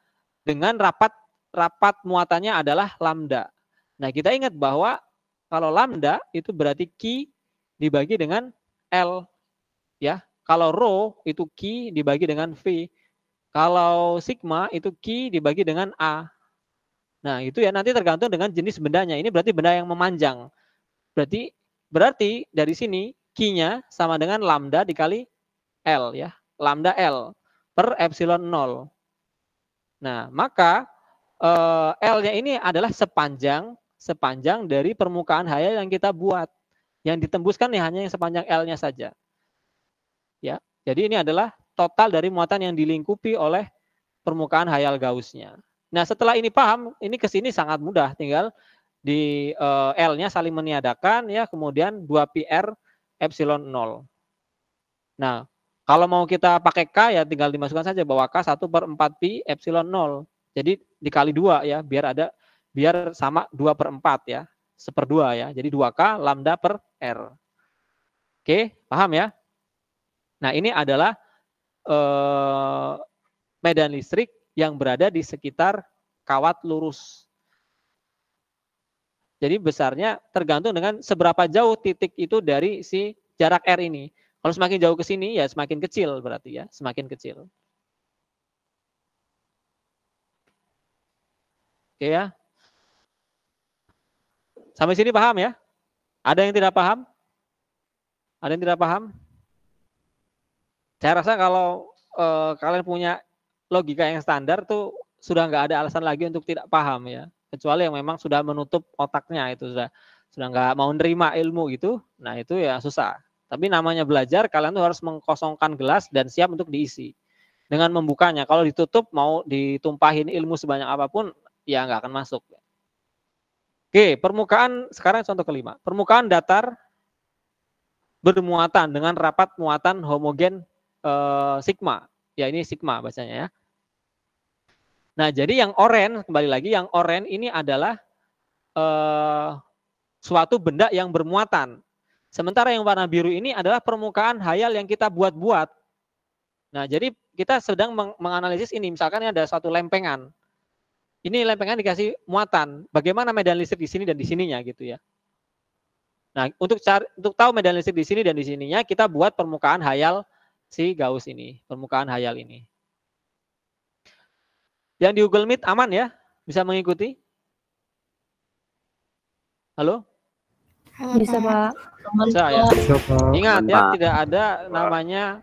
dengan rapat muatannya adalah lambda. Nah, kita ingat bahwa kalau lambda itu berarti Q dibagi dengan L ya. Kalau rho itu Q dibagi dengan V. Kalau sigma itu Q dibagi dengan A. Nah, itu ya nanti tergantung dengan jenis bendanya. Ini berarti benda yang memanjang. Berarti dari sini Q-nya sama dengan lambda dikali L ya. Lambda L per epsilon 0. Nah, maka L-nya ini adalah sepanjang dari permukaan hayal yang kita buat. Yang ditembuskan nih hanya yang sepanjang L-nya saja. Ya. Jadi ini adalah total dari muatan yang dilingkupi oleh permukaan hayal Gauss-nya. Nah, setelah ini paham, ini ke sini sangat mudah, tinggal di L-nya saling meniadakan ya, kemudian 2πr epsilon 0. Nah, kalau mau kita pakai K ya tinggal dimasukkan saja bahwa K 1/4pi epsilon 0. Jadi dikali 2 ya, biar sama 2/4 ya, 1/2 ya. Jadi 2K lambda per R. Oke, paham ya? Nah, ini adalah medan listrik yang berada di sekitar kawat lurus. Jadi besarnya tergantung dengan seberapa jauh titik itu dari si jarak R ini. Kalau semakin jauh ke sini ya semakin kecil berarti ya, semakin kecil. Oke ya. Sampai sini paham ya? Ada yang tidak paham? Ada yang tidak paham? Saya rasa kalau kalian punya logika yang standar tuh sudah nggak ada alasan lagi untuk tidak paham ya. Kecuali yang memang sudah menutup otaknya, itu sudah nggak mau nerima ilmu gitu. Nah itu ya susah. Tapi namanya belajar, kalian tuh harus mengkosongkan gelas dan siap untuk diisi. Dengan membukanya, kalau ditutup mau ditumpahin ilmu sebanyak apapun, ya nggak akan masuk. Oke, permukaan, sekarang contoh kelima. Permukaan datar bermuatan dengan rapat muatan homogen sigma. Ya ini sigma bacanya ya. Nah jadi yang oranye, kembali lagi, yang oranye ini adalah suatu benda yang bermuatan. Sementara yang warna biru ini adalah permukaan hayal yang kita buat-buat. Nah, jadi kita sedang menganalisis ini. Misalkan ada suatu lempengan. Ini lempengan dikasih muatan. Bagaimana medan listrik di sini dan di sininya gitu ya. Nah, untuk tahu medan listrik di sini dan di sininya, kita buat permukaan hayal si Gauss ini, permukaan hayal ini. Yang di Google Meet aman ya? Bisa mengikuti? Halo? Bisa, Pak. Bisa ya. Ingat ya, tidak ada namanya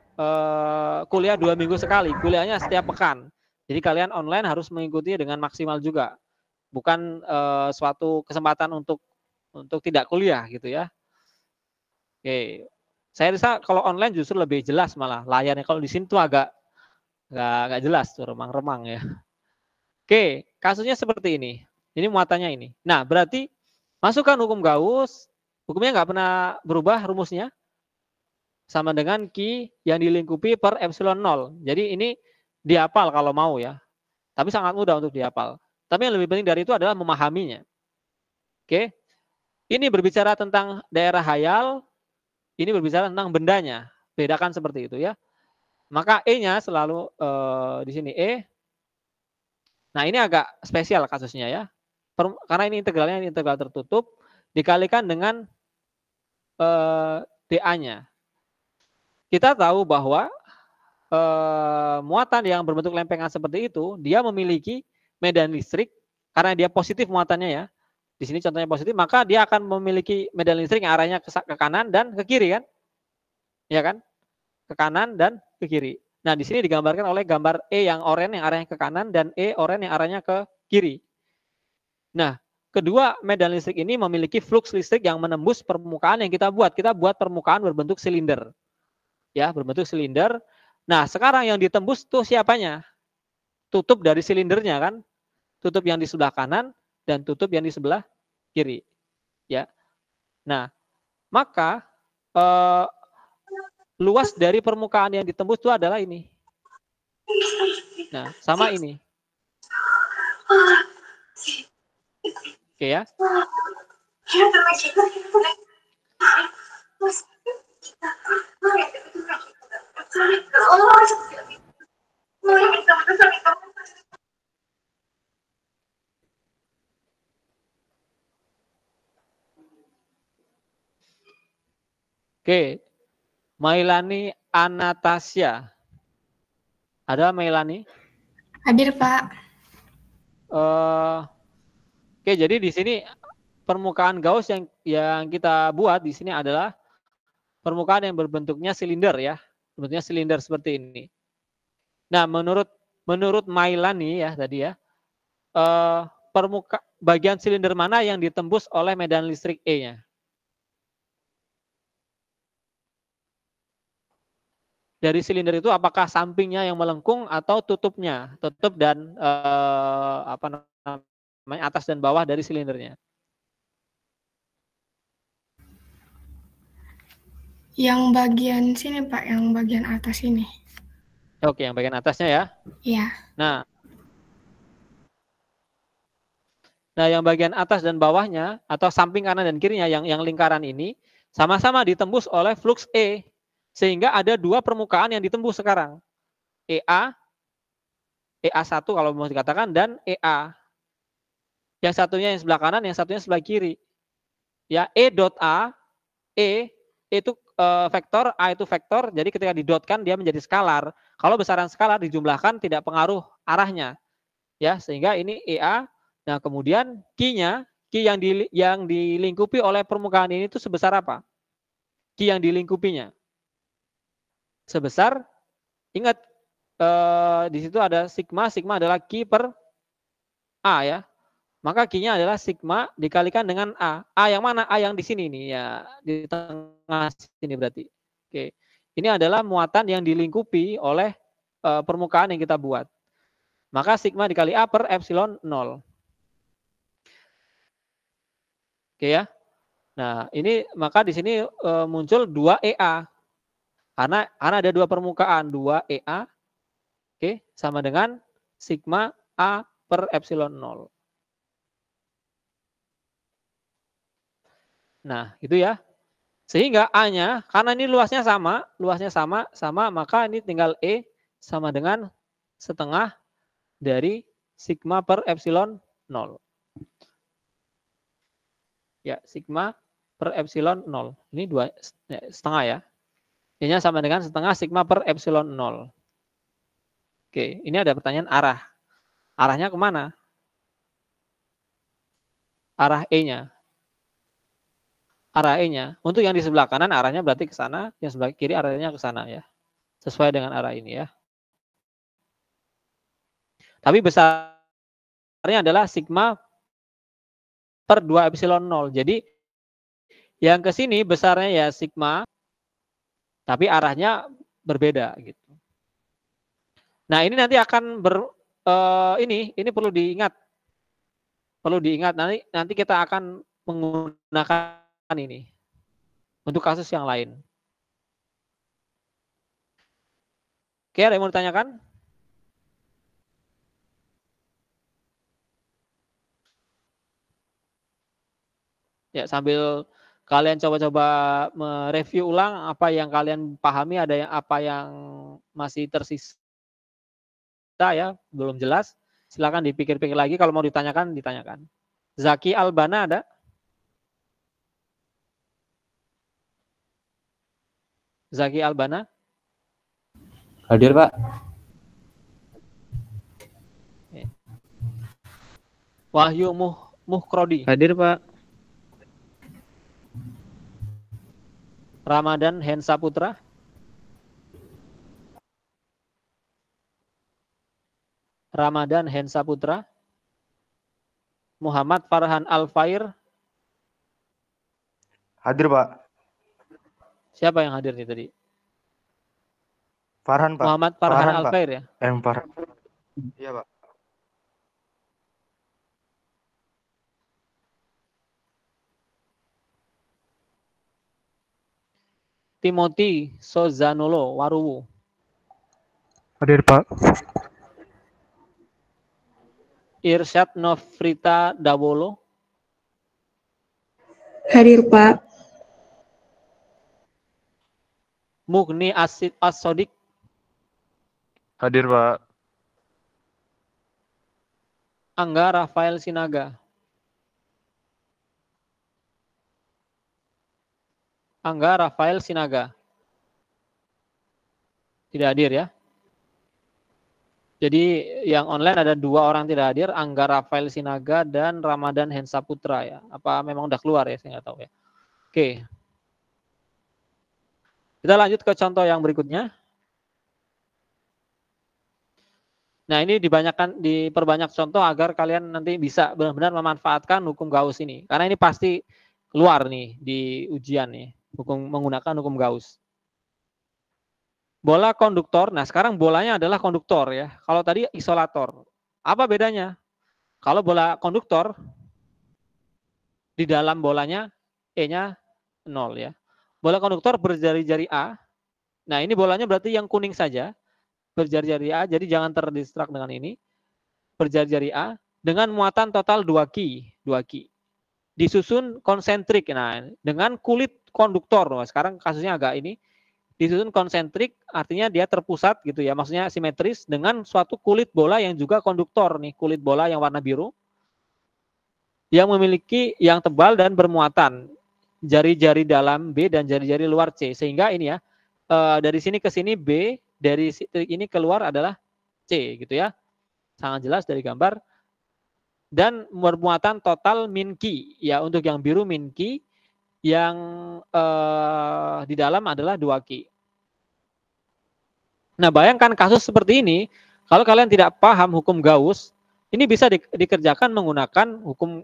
kuliah 2 minggu sekali. Kuliahnya setiap pekan. Jadi kalian online harus mengikuti dengan maksimal juga. Bukan suatu kesempatan untuk tidak kuliah gitu ya. Oke. Saya rasa kalau online justru lebih jelas malah layarnya. Kalau di sini tuh agak jelas tuh, remang-remang ya. Oke, kasusnya seperti ini. Ini muatannya ini. Nah, berarti masukkan hukum Gauss, hukumnya nggak pernah berubah rumusnya. Sama dengan Q yang dilingkupi per epsilon 0. Jadi ini dihafal kalau mau ya. Tapi sangat mudah untuk dihafal. Tapi yang lebih penting dari itu adalah memahaminya. Oke. Ini berbicara tentang daerah hayal, ini berbicara tentang bendanya. Bedakan seperti itu ya. Maka E-nya selalu di sini E. Nah, ini agak spesial kasusnya ya. Karena ini integralnya integral tertutup dikalikan dengan dA-nya. Kita tahu bahwa muatan yang berbentuk lempengan seperti itu, dia memiliki medan listrik karena dia positif muatannya ya. Di sini contohnya positif, maka dia akan memiliki medan listrik yang arahnya ke kanan dan ke kiri kan? Ya kan? Ke kanan dan ke kiri. Nah, di sini digambarkan oleh gambar E yang oranye yang arahnya ke kanan dan E oranye yang arahnya ke kiri. Nah, kedua medan listrik ini memiliki flux listrik yang menembus permukaan yang kita buat. Kita buat permukaan berbentuk silinder. Ya, berbentuk silinder. Nah, sekarang yang ditembus tuh siapanya? Tutup dari silindernya kan? Tutup yang di sebelah kanan dan tutup yang di sebelah kiri. Ya. Nah, maka luas dari permukaan yang ditembus itu adalah ini. Nah, sama ini. Oke ya. Oke. Mailani Anastasia. Ada Mailani? Hadir, Pak. Oke, jadi di sini permukaan Gauss yang kita buat di sini adalah permukaan yang berbentuknya silinder ya. Bentuknya silinder seperti ini. Nah, menurut Mailani ya tadi ya, bagian silinder mana yang ditembus oleh medan listrik E-nya? Dari silinder itu apakah sampingnya yang melengkung atau tutupnya, tutup dan apa namanya atas dan bawah dari silindernya? Yang bagian sini Pak, yang bagian atas ini. Oke, yang bagian atasnya ya. Iya. Nah, yang bagian atas dan bawahnya atau samping kanan dan kirinya yang lingkaran ini sama-sama ditembus oleh flux E. Sehingga ada dua permukaan yang ditembus sekarang. EA1 kalau mau dikatakan dan EA. Yang satunya yang sebelah kanan, yang satunya sebelah kiri. Ya, E.A, E itu vektor, A itu vektor, jadi ketika didotkan dia menjadi skalar. Kalau besaran skalar dijumlahkan tidak pengaruh arahnya. Ya, sehingga ini EA. Nah, kemudian Q-nya, Q yang dilingkupi oleh permukaan ini itu sebesar apa? Q yang dilingkupinya. Sebesar, ingat di situ ada sigma adalah Q per A ya. Maka Q-nya adalah sigma dikalikan dengan A. A yang mana? A yang di sini nih ya, di tengah sini berarti. Oke. Ini adalah muatan yang dilingkupi oleh permukaan yang kita buat. Maka sigma dikali A per epsilon 0. Oke ya. Nah, ini maka di sini muncul 2EA. Karena ada dua permukaan, 2EA, oke, sama dengan sigma A per epsilon 0. Nah, itu ya. Sehingga A-nya, karena ini luasnya sama, maka ini tinggal E sama dengan setengah dari sigma per epsilon 0. Ya, sigma per epsilon 0. Ini setengah ya. Ini sama dengan setengah sigma per epsilon 0. Oke, ini ada pertanyaan arah. Arahnya kemana? Arah E-nya. Arah E-nya. Untuk yang di sebelah kanan arahnya berarti ke sana, yang sebelah kiri arahnya ke sana ya. Sesuai dengan arah ini ya. Tapi besarnya adalah sigma per 2 epsilon 0. Jadi yang ke sini besarnya ya sigma, tapi arahnya berbeda gitu. Nah, ini nanti akan ini perlu diingat. Perlu diingat nanti kita akan menggunakan ini untuk kasus yang lain. Oke, ada yang mau ditanyakan? Ya, sambil kalian coba-coba mereview ulang apa yang kalian pahami, ada yang apa yang masih tersisa ya, belum jelas. Silakan dipikir-pikir lagi, kalau mau ditanyakan, ditanyakan. Zaki Albana ada? Zaki Albana? Hadir, Pak. Wahyu Muhkrodi. Hadir, Pak. Ramadan Hensa Putra. Ramadan Hensa Putra. Muhammad Farhan Al-Fair. Hadir, Pak. Siapa yang hadir nih tadi? Farhan, Pak. Muhammad Farhan Al-Fair ya? Farhan. Iya, Pak. Timothy Sozanolo Waruwu. Hadir, Pak. Irsyad Nofrita Dawolo. Hadir, Pak. Mugni As-Sodik. Hadir, Pak. Angga Rafael Sinaga. Angga Rafael Sinaga. Tidak hadir ya. Jadi yang online ada 2 orang tidak hadir, Angga Rafael Sinaga dan Ramadan Hensa Putra ya. Apa memang udah keluar ya, saya nggak tahu ya. Oke. Kita lanjut ke contoh yang berikutnya. Nah, ini diperbanyak contoh agar kalian nanti bisa benar-benar memanfaatkan hukum Gauss ini. Karena ini pasti keluar nih di ujian nih, menggunakan hukum Gauss. Bola konduktor, nah sekarang bolanya adalah konduktor ya. Kalau tadi isolator. Apa bedanya? Kalau bola konduktor, di dalam bolanya E-nya 0 ya. Bola konduktor berjari-jari A. Nah ini bolanya berarti yang kuning saja. Berjari-jari A, jadi jangan terdistrak dengan ini. Berjari-jari A dengan muatan total 2 Ki. Disusun konsentrik. Nah dengan kulit konduktor. Nah, sekarang kasusnya agak ini. Disusun konsentrik artinya dia terpusat gitu ya, maksudnya simetris dengan suatu kulit bola yang juga konduktor nih, kulit bola yang warna biru yang memiliki yang tebal dan bermuatan jari-jari dalam B dan jari-jari luar C, sehingga ini ya dari sini ke sini B, dari ini keluar adalah C gitu ya, sangat jelas dari gambar. Dan bermuatan total min Ki ya, untuk yang biru min Ki, yang di dalam adalah 2 Ki. Nah, bayangkan kasus seperti ini, kalau kalian tidak paham hukum Gauss, ini bisa dikerjakan menggunakan hukum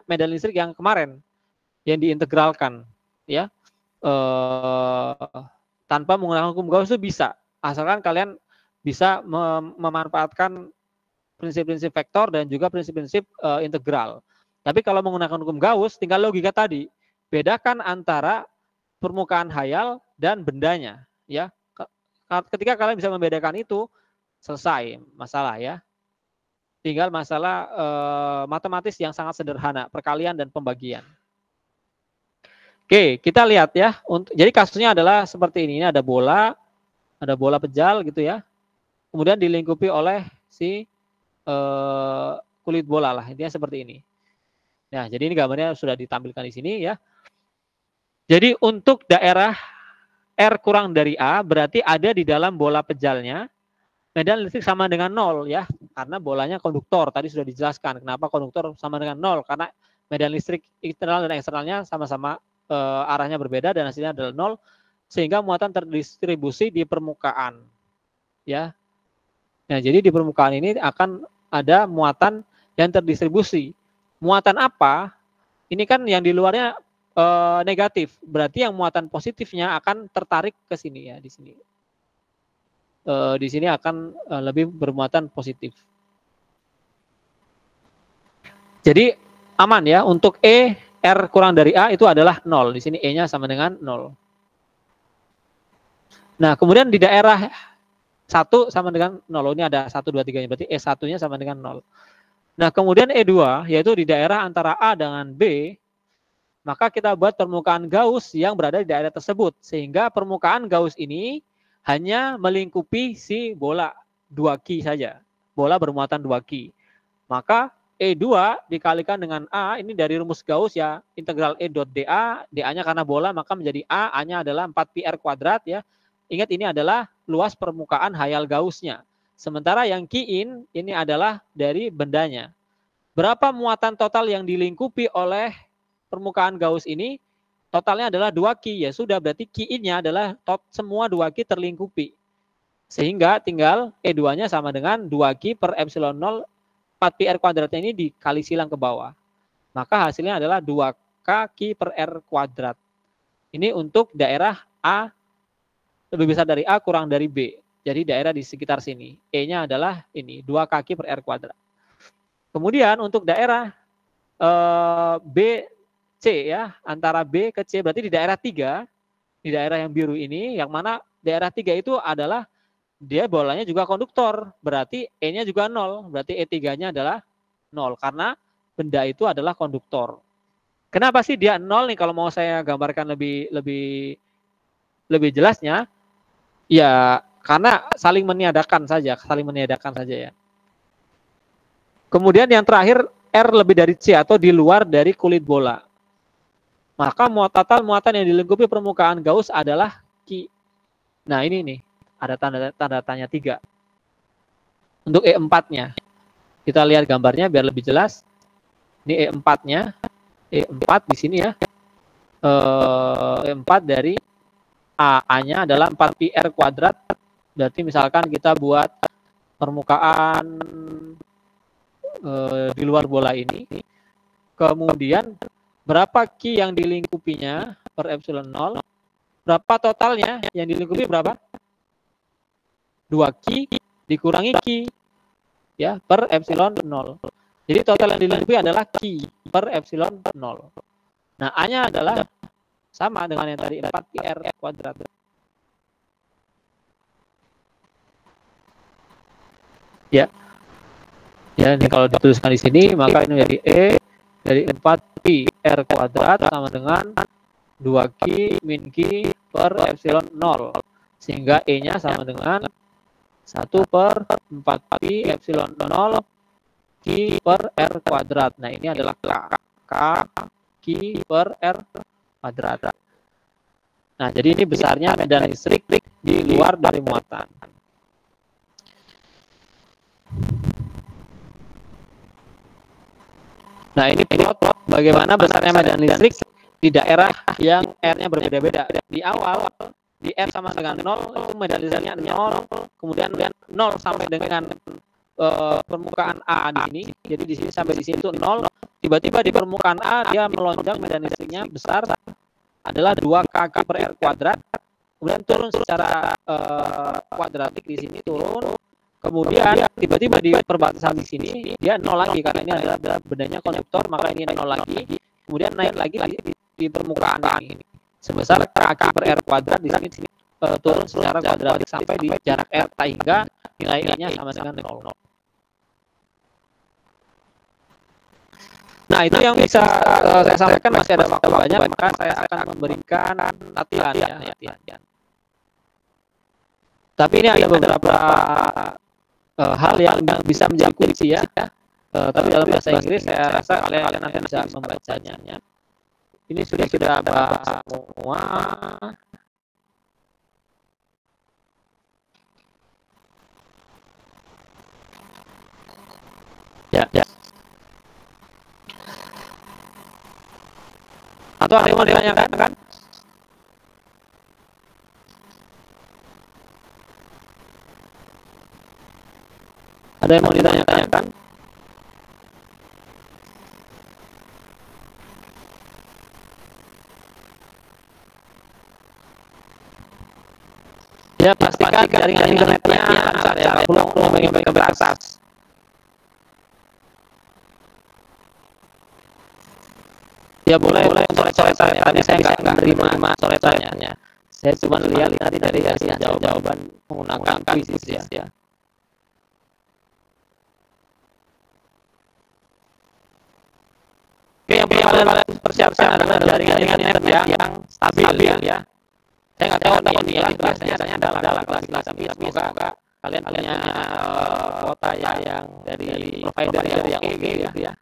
medan listrik yang kemarin, yang diintegralkan, ya, tanpa menggunakan hukum Gauss itu bisa, asalkan kalian bisa memanfaatkan prinsip-prinsip vektor dan juga prinsip-prinsip integral. Tapi kalau menggunakan hukum Gauss, tinggal logika tadi, bedakan antara permukaan hayal dan bendanya, ya. Ketika kalian bisa membedakan itu, selesai masalah ya. Tinggal masalah matematis yang sangat sederhana, perkalian dan pembagian. Oke, kita lihat ya. Jadi kasusnya adalah seperti ini. Ini ada bola pejal gitu ya. Kemudian dilingkupi oleh si kulit bola lah. Intinya seperti ini. Nah, jadi ini gambarnya sudah ditampilkan di sini ya. Jadi untuk daerah R kurang dari A berarti ada di dalam bola pejalnya medan listrik sama dengan 0 ya. Karena bolanya konduktor. Tadi sudah dijelaskan kenapa konduktor sama dengan 0. Karena medan listrik internal dan eksternalnya sama-sama arahnya berbeda dan hasilnya adalah 0 sehingga muatan terdistribusi di permukaan ya. Nah, jadi di permukaan ini akan ada muatan yang terdistribusi. Muatan apa? Ini kan yang di luarnya negatif. Berarti yang muatan positifnya akan tertarik ke sini ya, di sini. Di sini akan lebih bermuatan positif. Jadi aman ya untuk R kurang dari A itu adalah 0. Di sini E-nya sama dengan 0. Nah, kemudian di daerah 1 sama dengan 0. Ini ada 1, 2, 3. Berarti E1-nya sama dengan 0. Nah, kemudian E2, yaitu di daerah antara A dengan B, maka kita buat permukaan Gauss yang berada di daerah tersebut. Sehingga permukaan Gauss ini hanya melingkupi si bola 2Q saja. Bola bermuatan 2Q. Maka E2 dikalikan dengan A, ini dari rumus Gauss ya, integral E dot dA, dA-nya karena bola maka menjadi A, A-nya adalah 4πr kuadrat ya. Ingat ini adalah luas permukaan hayal Gauss-nya. Sementara yang Q-in ini adalah dari bendanya. Berapa muatan total yang dilingkupi oleh permukaan Gauss ini? Totalnya adalah 2Q, ya sudah berarti Q-in-nya adalah semua 2Q terlingkupi. Sehingga tinggal E2-nya sama dengan 2Q per epsilon 0 4πr kuadratnya ini dikali silang ke bawah. Maka hasilnya adalah 2K per R kuadrat. Ini untuk daerah A lebih besar dari A kurang dari B. Jadi daerah di sekitar sini. E-nya adalah ini 2K per R kuadrat. Kemudian untuk daerah B, C ya, antara B ke C berarti di daerah 3, di daerah yang biru ini, yang mana daerah 3 itu adalah dia bolanya juga konduktor, berarti E-nya juga 0, berarti E3-nya adalah 0 karena benda itu adalah konduktor. Kenapa sih dia 0 nih kalau mau saya gambarkan lebih jelasnya? Ya, karena saling meniadakan saja ya. Kemudian yang terakhir R lebih dari C atau di luar dari kulit bola. Maka total muatan yang dilingkupi permukaan Gauss adalah Q. Nah, ini nih. Ada tanda tanya 3. Untuk E4-nya. Kita lihat gambarnya biar lebih jelas. Ini E4-nya. E4 di sini ya. E4 dari A-nya adalah 4πr kuadrat. Berarti misalkan kita buat permukaan di luar bola ini. Kemudian berapa Q yang dilingkupinya per epsilon 0. Berapa totalnya yang dilingkupi berapa? 2Q dikurangi Q ya per epsilon 0. Jadi total yang dilingkupi adalah Q per epsilon 0. Nah, A-nya adalah sama dengan yang tadi 4πr kuadrat. Ya. Ya, ini kalau dituliskan di sini maka ini menjadi E dari 4πr kuadrat sama dengan 2Q min Q per epsilon 0. Sehingga E-nya sama dengan 1 per 4Q epsilon 0 Q per R kuadrat. Nah, ini adalah K Q per R kuadrat. Nah, jadi ini besarnya medan listrik di luar dari muatan. Nah, ini plot bagaimana besarnya medan listrik di daerah yang R-nya berbeda-beda. Di awal di R sama dengan 0 itu medan listriknya 0, kemudian 0 sampai dengan permukaan A di sini. Jadi di sini sampai di sini itu 0. Tiba-tiba di permukaan A dia melonjak medan listriknya besar adalah 2K per R kuadrat. Kemudian turun secara kuadratik di sini turun. Kemudian tiba-tiba di perbatasan di sini dia 0 lagi karena ini adalah bendanya konduktor, maka ini 0 lagi. Kemudian naik lagi di permukaan ini sebesar K per R kuadrat di sini turun secara kuadratik sampai di jarak R sehingga nilai I-nya sama dengan 0. Nah, itu yang bisa saya sampaikan, masih ada waktu banyak, maka saya akan memberikan latihan ya, latihan. Tapi ini ada beberapa hal yang bisa menjadi kunci ya. Tapi dalam bahasa Inggris saya rasa kalian nanti bisa membacanya. Ini sudah bahas semua. Ya. Atau ada yang mau ditanyakan kan? Ada yang mau ditanyakan? Ya, pastikan jaringan internetnya lancar ya, belum bagian ke atas. Ya boleh coret-coretan ya. Tadi saya nggak menerima coretannya. Saya cuma lihat tadi dari hasil jawaban menggunakan kuis ya. Oke, yang kalian persiapkan adalah jaringan internet yang stabil ya. Saya nggak tahu nih ya, biasanya dalam kelas tapi semoga kalian punya kuota yang dari provider yang oke gitu ya.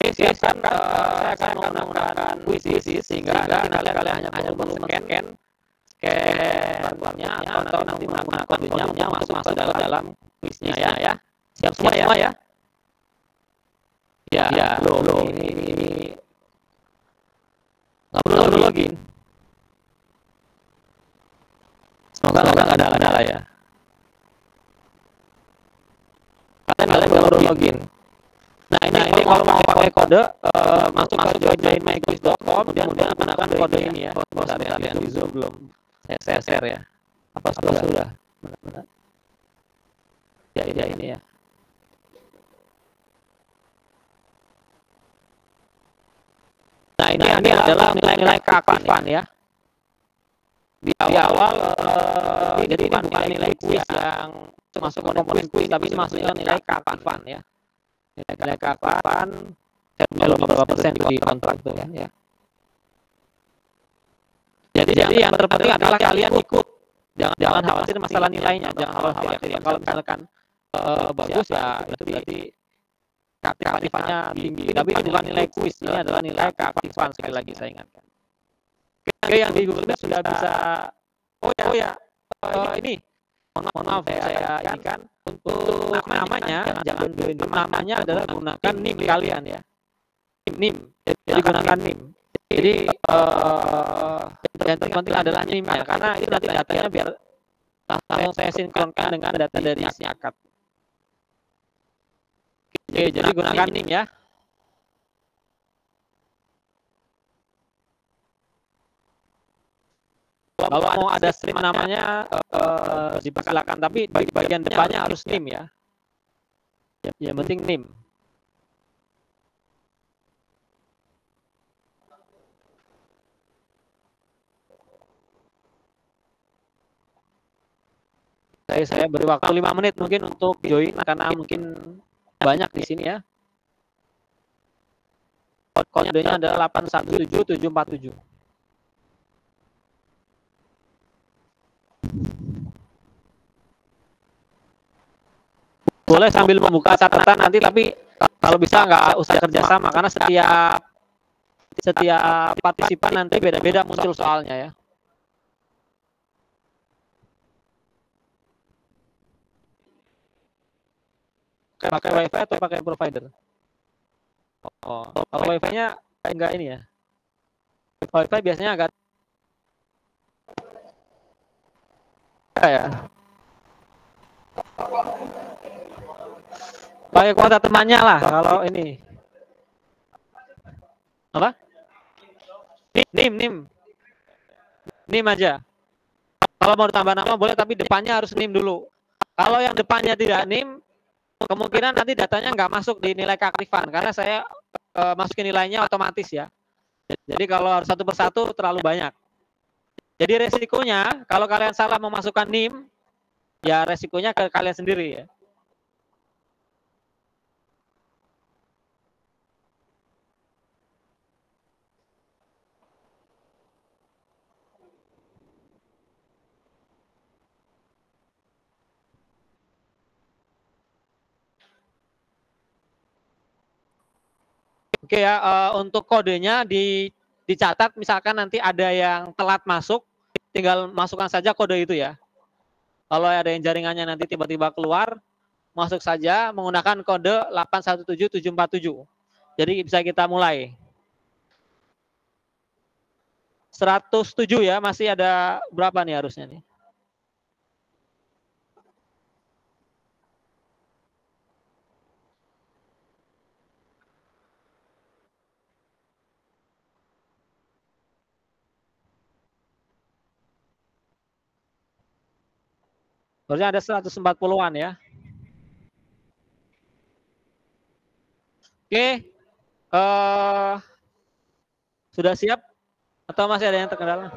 Oke, siapkan. Saya akan menggunakan kuis sehingga kalian hanya perlu scan barcode-nya atau nanti menggunakan kodenya masuk dalam kuisnya ya. Siap semua ya. Ya, belum. Ini nggak perlu login. Semoga nggak ada kendala ya. Kalian nggak perlu login. Nah ini kalau mau pakai kode masuk ke joinmyquiz.com, kemudian gunakan kode ini ya. Kalian di Zoom belum? Saya share ya. Apa sudah? Benar. Ya ini ya. Nah ini adalah nilai keaktifan ya. Di awal jadi bukan nilai kuis yang masuk komponen kuis, tapi ini masuknya nilai keaktifan ya. Nilai keaktifan belum berapa persen di kontrak itu ya. Jadi yang terpenting adalah kalian ikut. Jangan khawatir masalah nilainya, jangan khawatir. Kalau misalkan bagus ya itu berarti keaktifannya tinggi. Tapi itu bukan nilai kuis, ini adalah nilai keaktifan, sekali lagi saya ingatkan. Oke, yang di Google Docs sudah bisa. Oh ya, ini mohon maaf saya ini kan untuk namanya jangan namanya adalah gunakan NIM kalian ya. NIM. Jadi gunakan NIM. Jadi yang terpenting adalah NIM ya, karena itu nanti datanya biar yang saya sinkronkan dengan data dari akad. Oke, jadi gunakan NIM ya. Kalau mau ada stream namanya dipersilakan, tapi di bagian depannya harus NIM ya. Yang penting NIM. Saya beri waktu 5 menit mungkin untuk join karena mungkin banyak di sini ya. Kodenya adalah 817747. Boleh sambil membuka catatan nanti, tapi kalau bisa nggak usah kerjasama karena setiap partisipan nanti beda-beda muncul soalnya ya. Pakai wifi atau pakai provider? Oh, kalau wifi-nya enggak ini ya. Wifi biasanya agak ya. Pakai kuota temannya lah kalau ini. Apa? NIM aja. Kalau mau ditambah nama boleh, tapi depannya harus NIM dulu. Kalau yang depannya tidak NIM, kemungkinan nanti datanya nggak masuk di nilai keaktifan karena saya masukin nilainya otomatis ya. Jadi kalau harus satu persatu terlalu banyak. Jadi resikonya kalau kalian salah memasukkan NIM, ya resikonya ke kalian sendiri ya. Oke ya, untuk kodenya dicatat, misalkan nanti ada yang telat masuk, tinggal masukkan saja kode itu ya. Kalau ada yang jaringannya nanti tiba-tiba keluar, masuk saja menggunakan kode 817747. Jadi bisa kita mulai. 107 ya, masih ada berapa nih harusnya nih? Harusnya ada 140-an ya. Oke, sudah siap atau masih ada yang terkendala?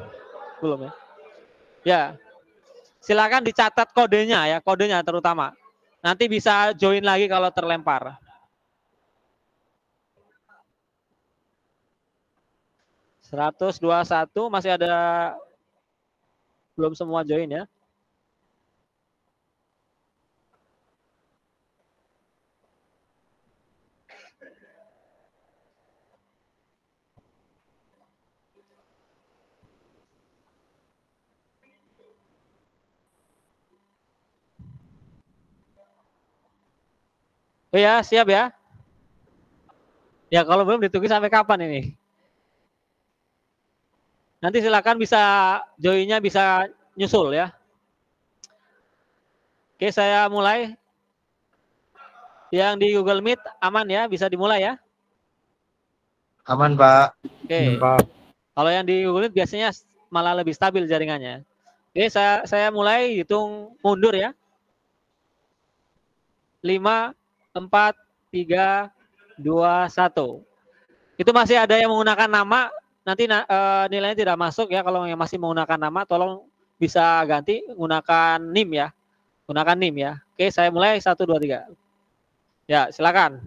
Belum ya? Ya, silakan dicatat kodenya ya, kodenya terutama. Nanti bisa join lagi kalau terlempar. 121 masih ada, belum semua join ya. Oh ya, siap ya. Ya kalau belum ditunggu sampai kapan ini? Nanti silakan bisa joinnya bisa nyusul ya. Oke, saya mulai. Yang di Google Meet aman ya, bisa dimulai ya. Aman, Pak. Oke. Kalau yang di Google Meet biasanya malah lebih stabil jaringannya. Oke, saya mulai hitung mundur ya. 5, 4, 3, 2, 1. Itu masih ada yang menggunakan nama, nanti nilainya tidak masuk ya. Kalau yang masih menggunakan nama, tolong bisa ganti menggunakan NIM ya. Gunakan NIM ya. Oke, saya mulai 1, 2, 3. Ya, silakan.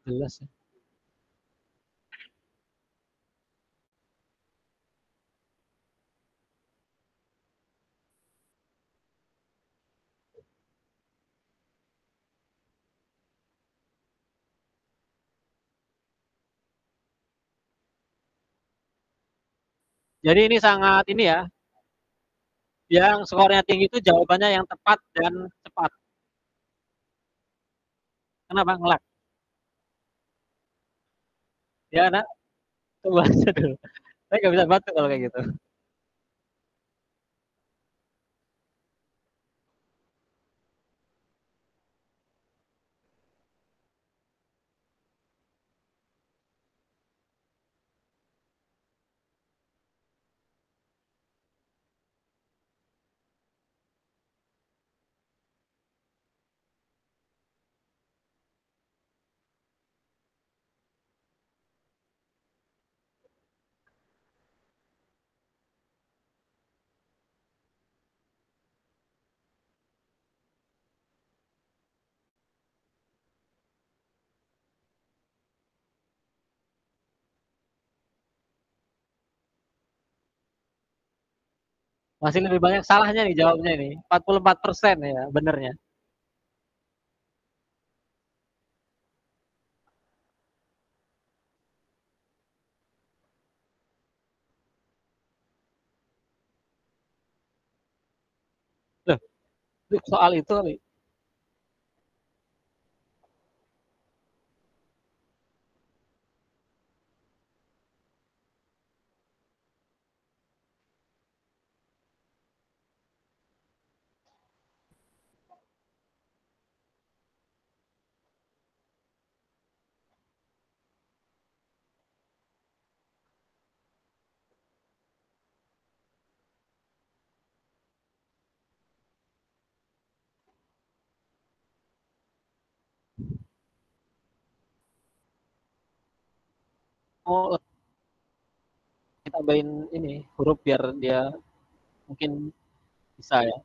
Jelas ya. Jadi ini sangat ini ya, yang skornya tinggi itu jawabannya yang tepat dan cepat. Kenapa ngelak? Ya, nak, coba aja dulu. Saya nggak bisa bantu kalau kayak gitu. Masih lebih banyak salahnya nih jawabnya ini. 44% ya benernya. Loh, soal itu kali. Oh, kita tambahin ini huruf biar dia mungkin bisa ya.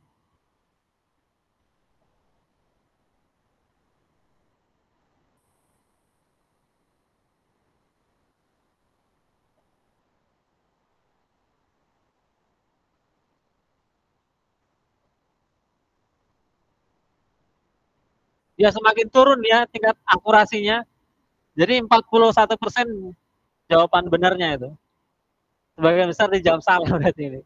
Dia semakin turun ya tingkat akurasinya. Jadi 41% jawaban benarnya itu. Sebagian besar dijawab salah berarti ini.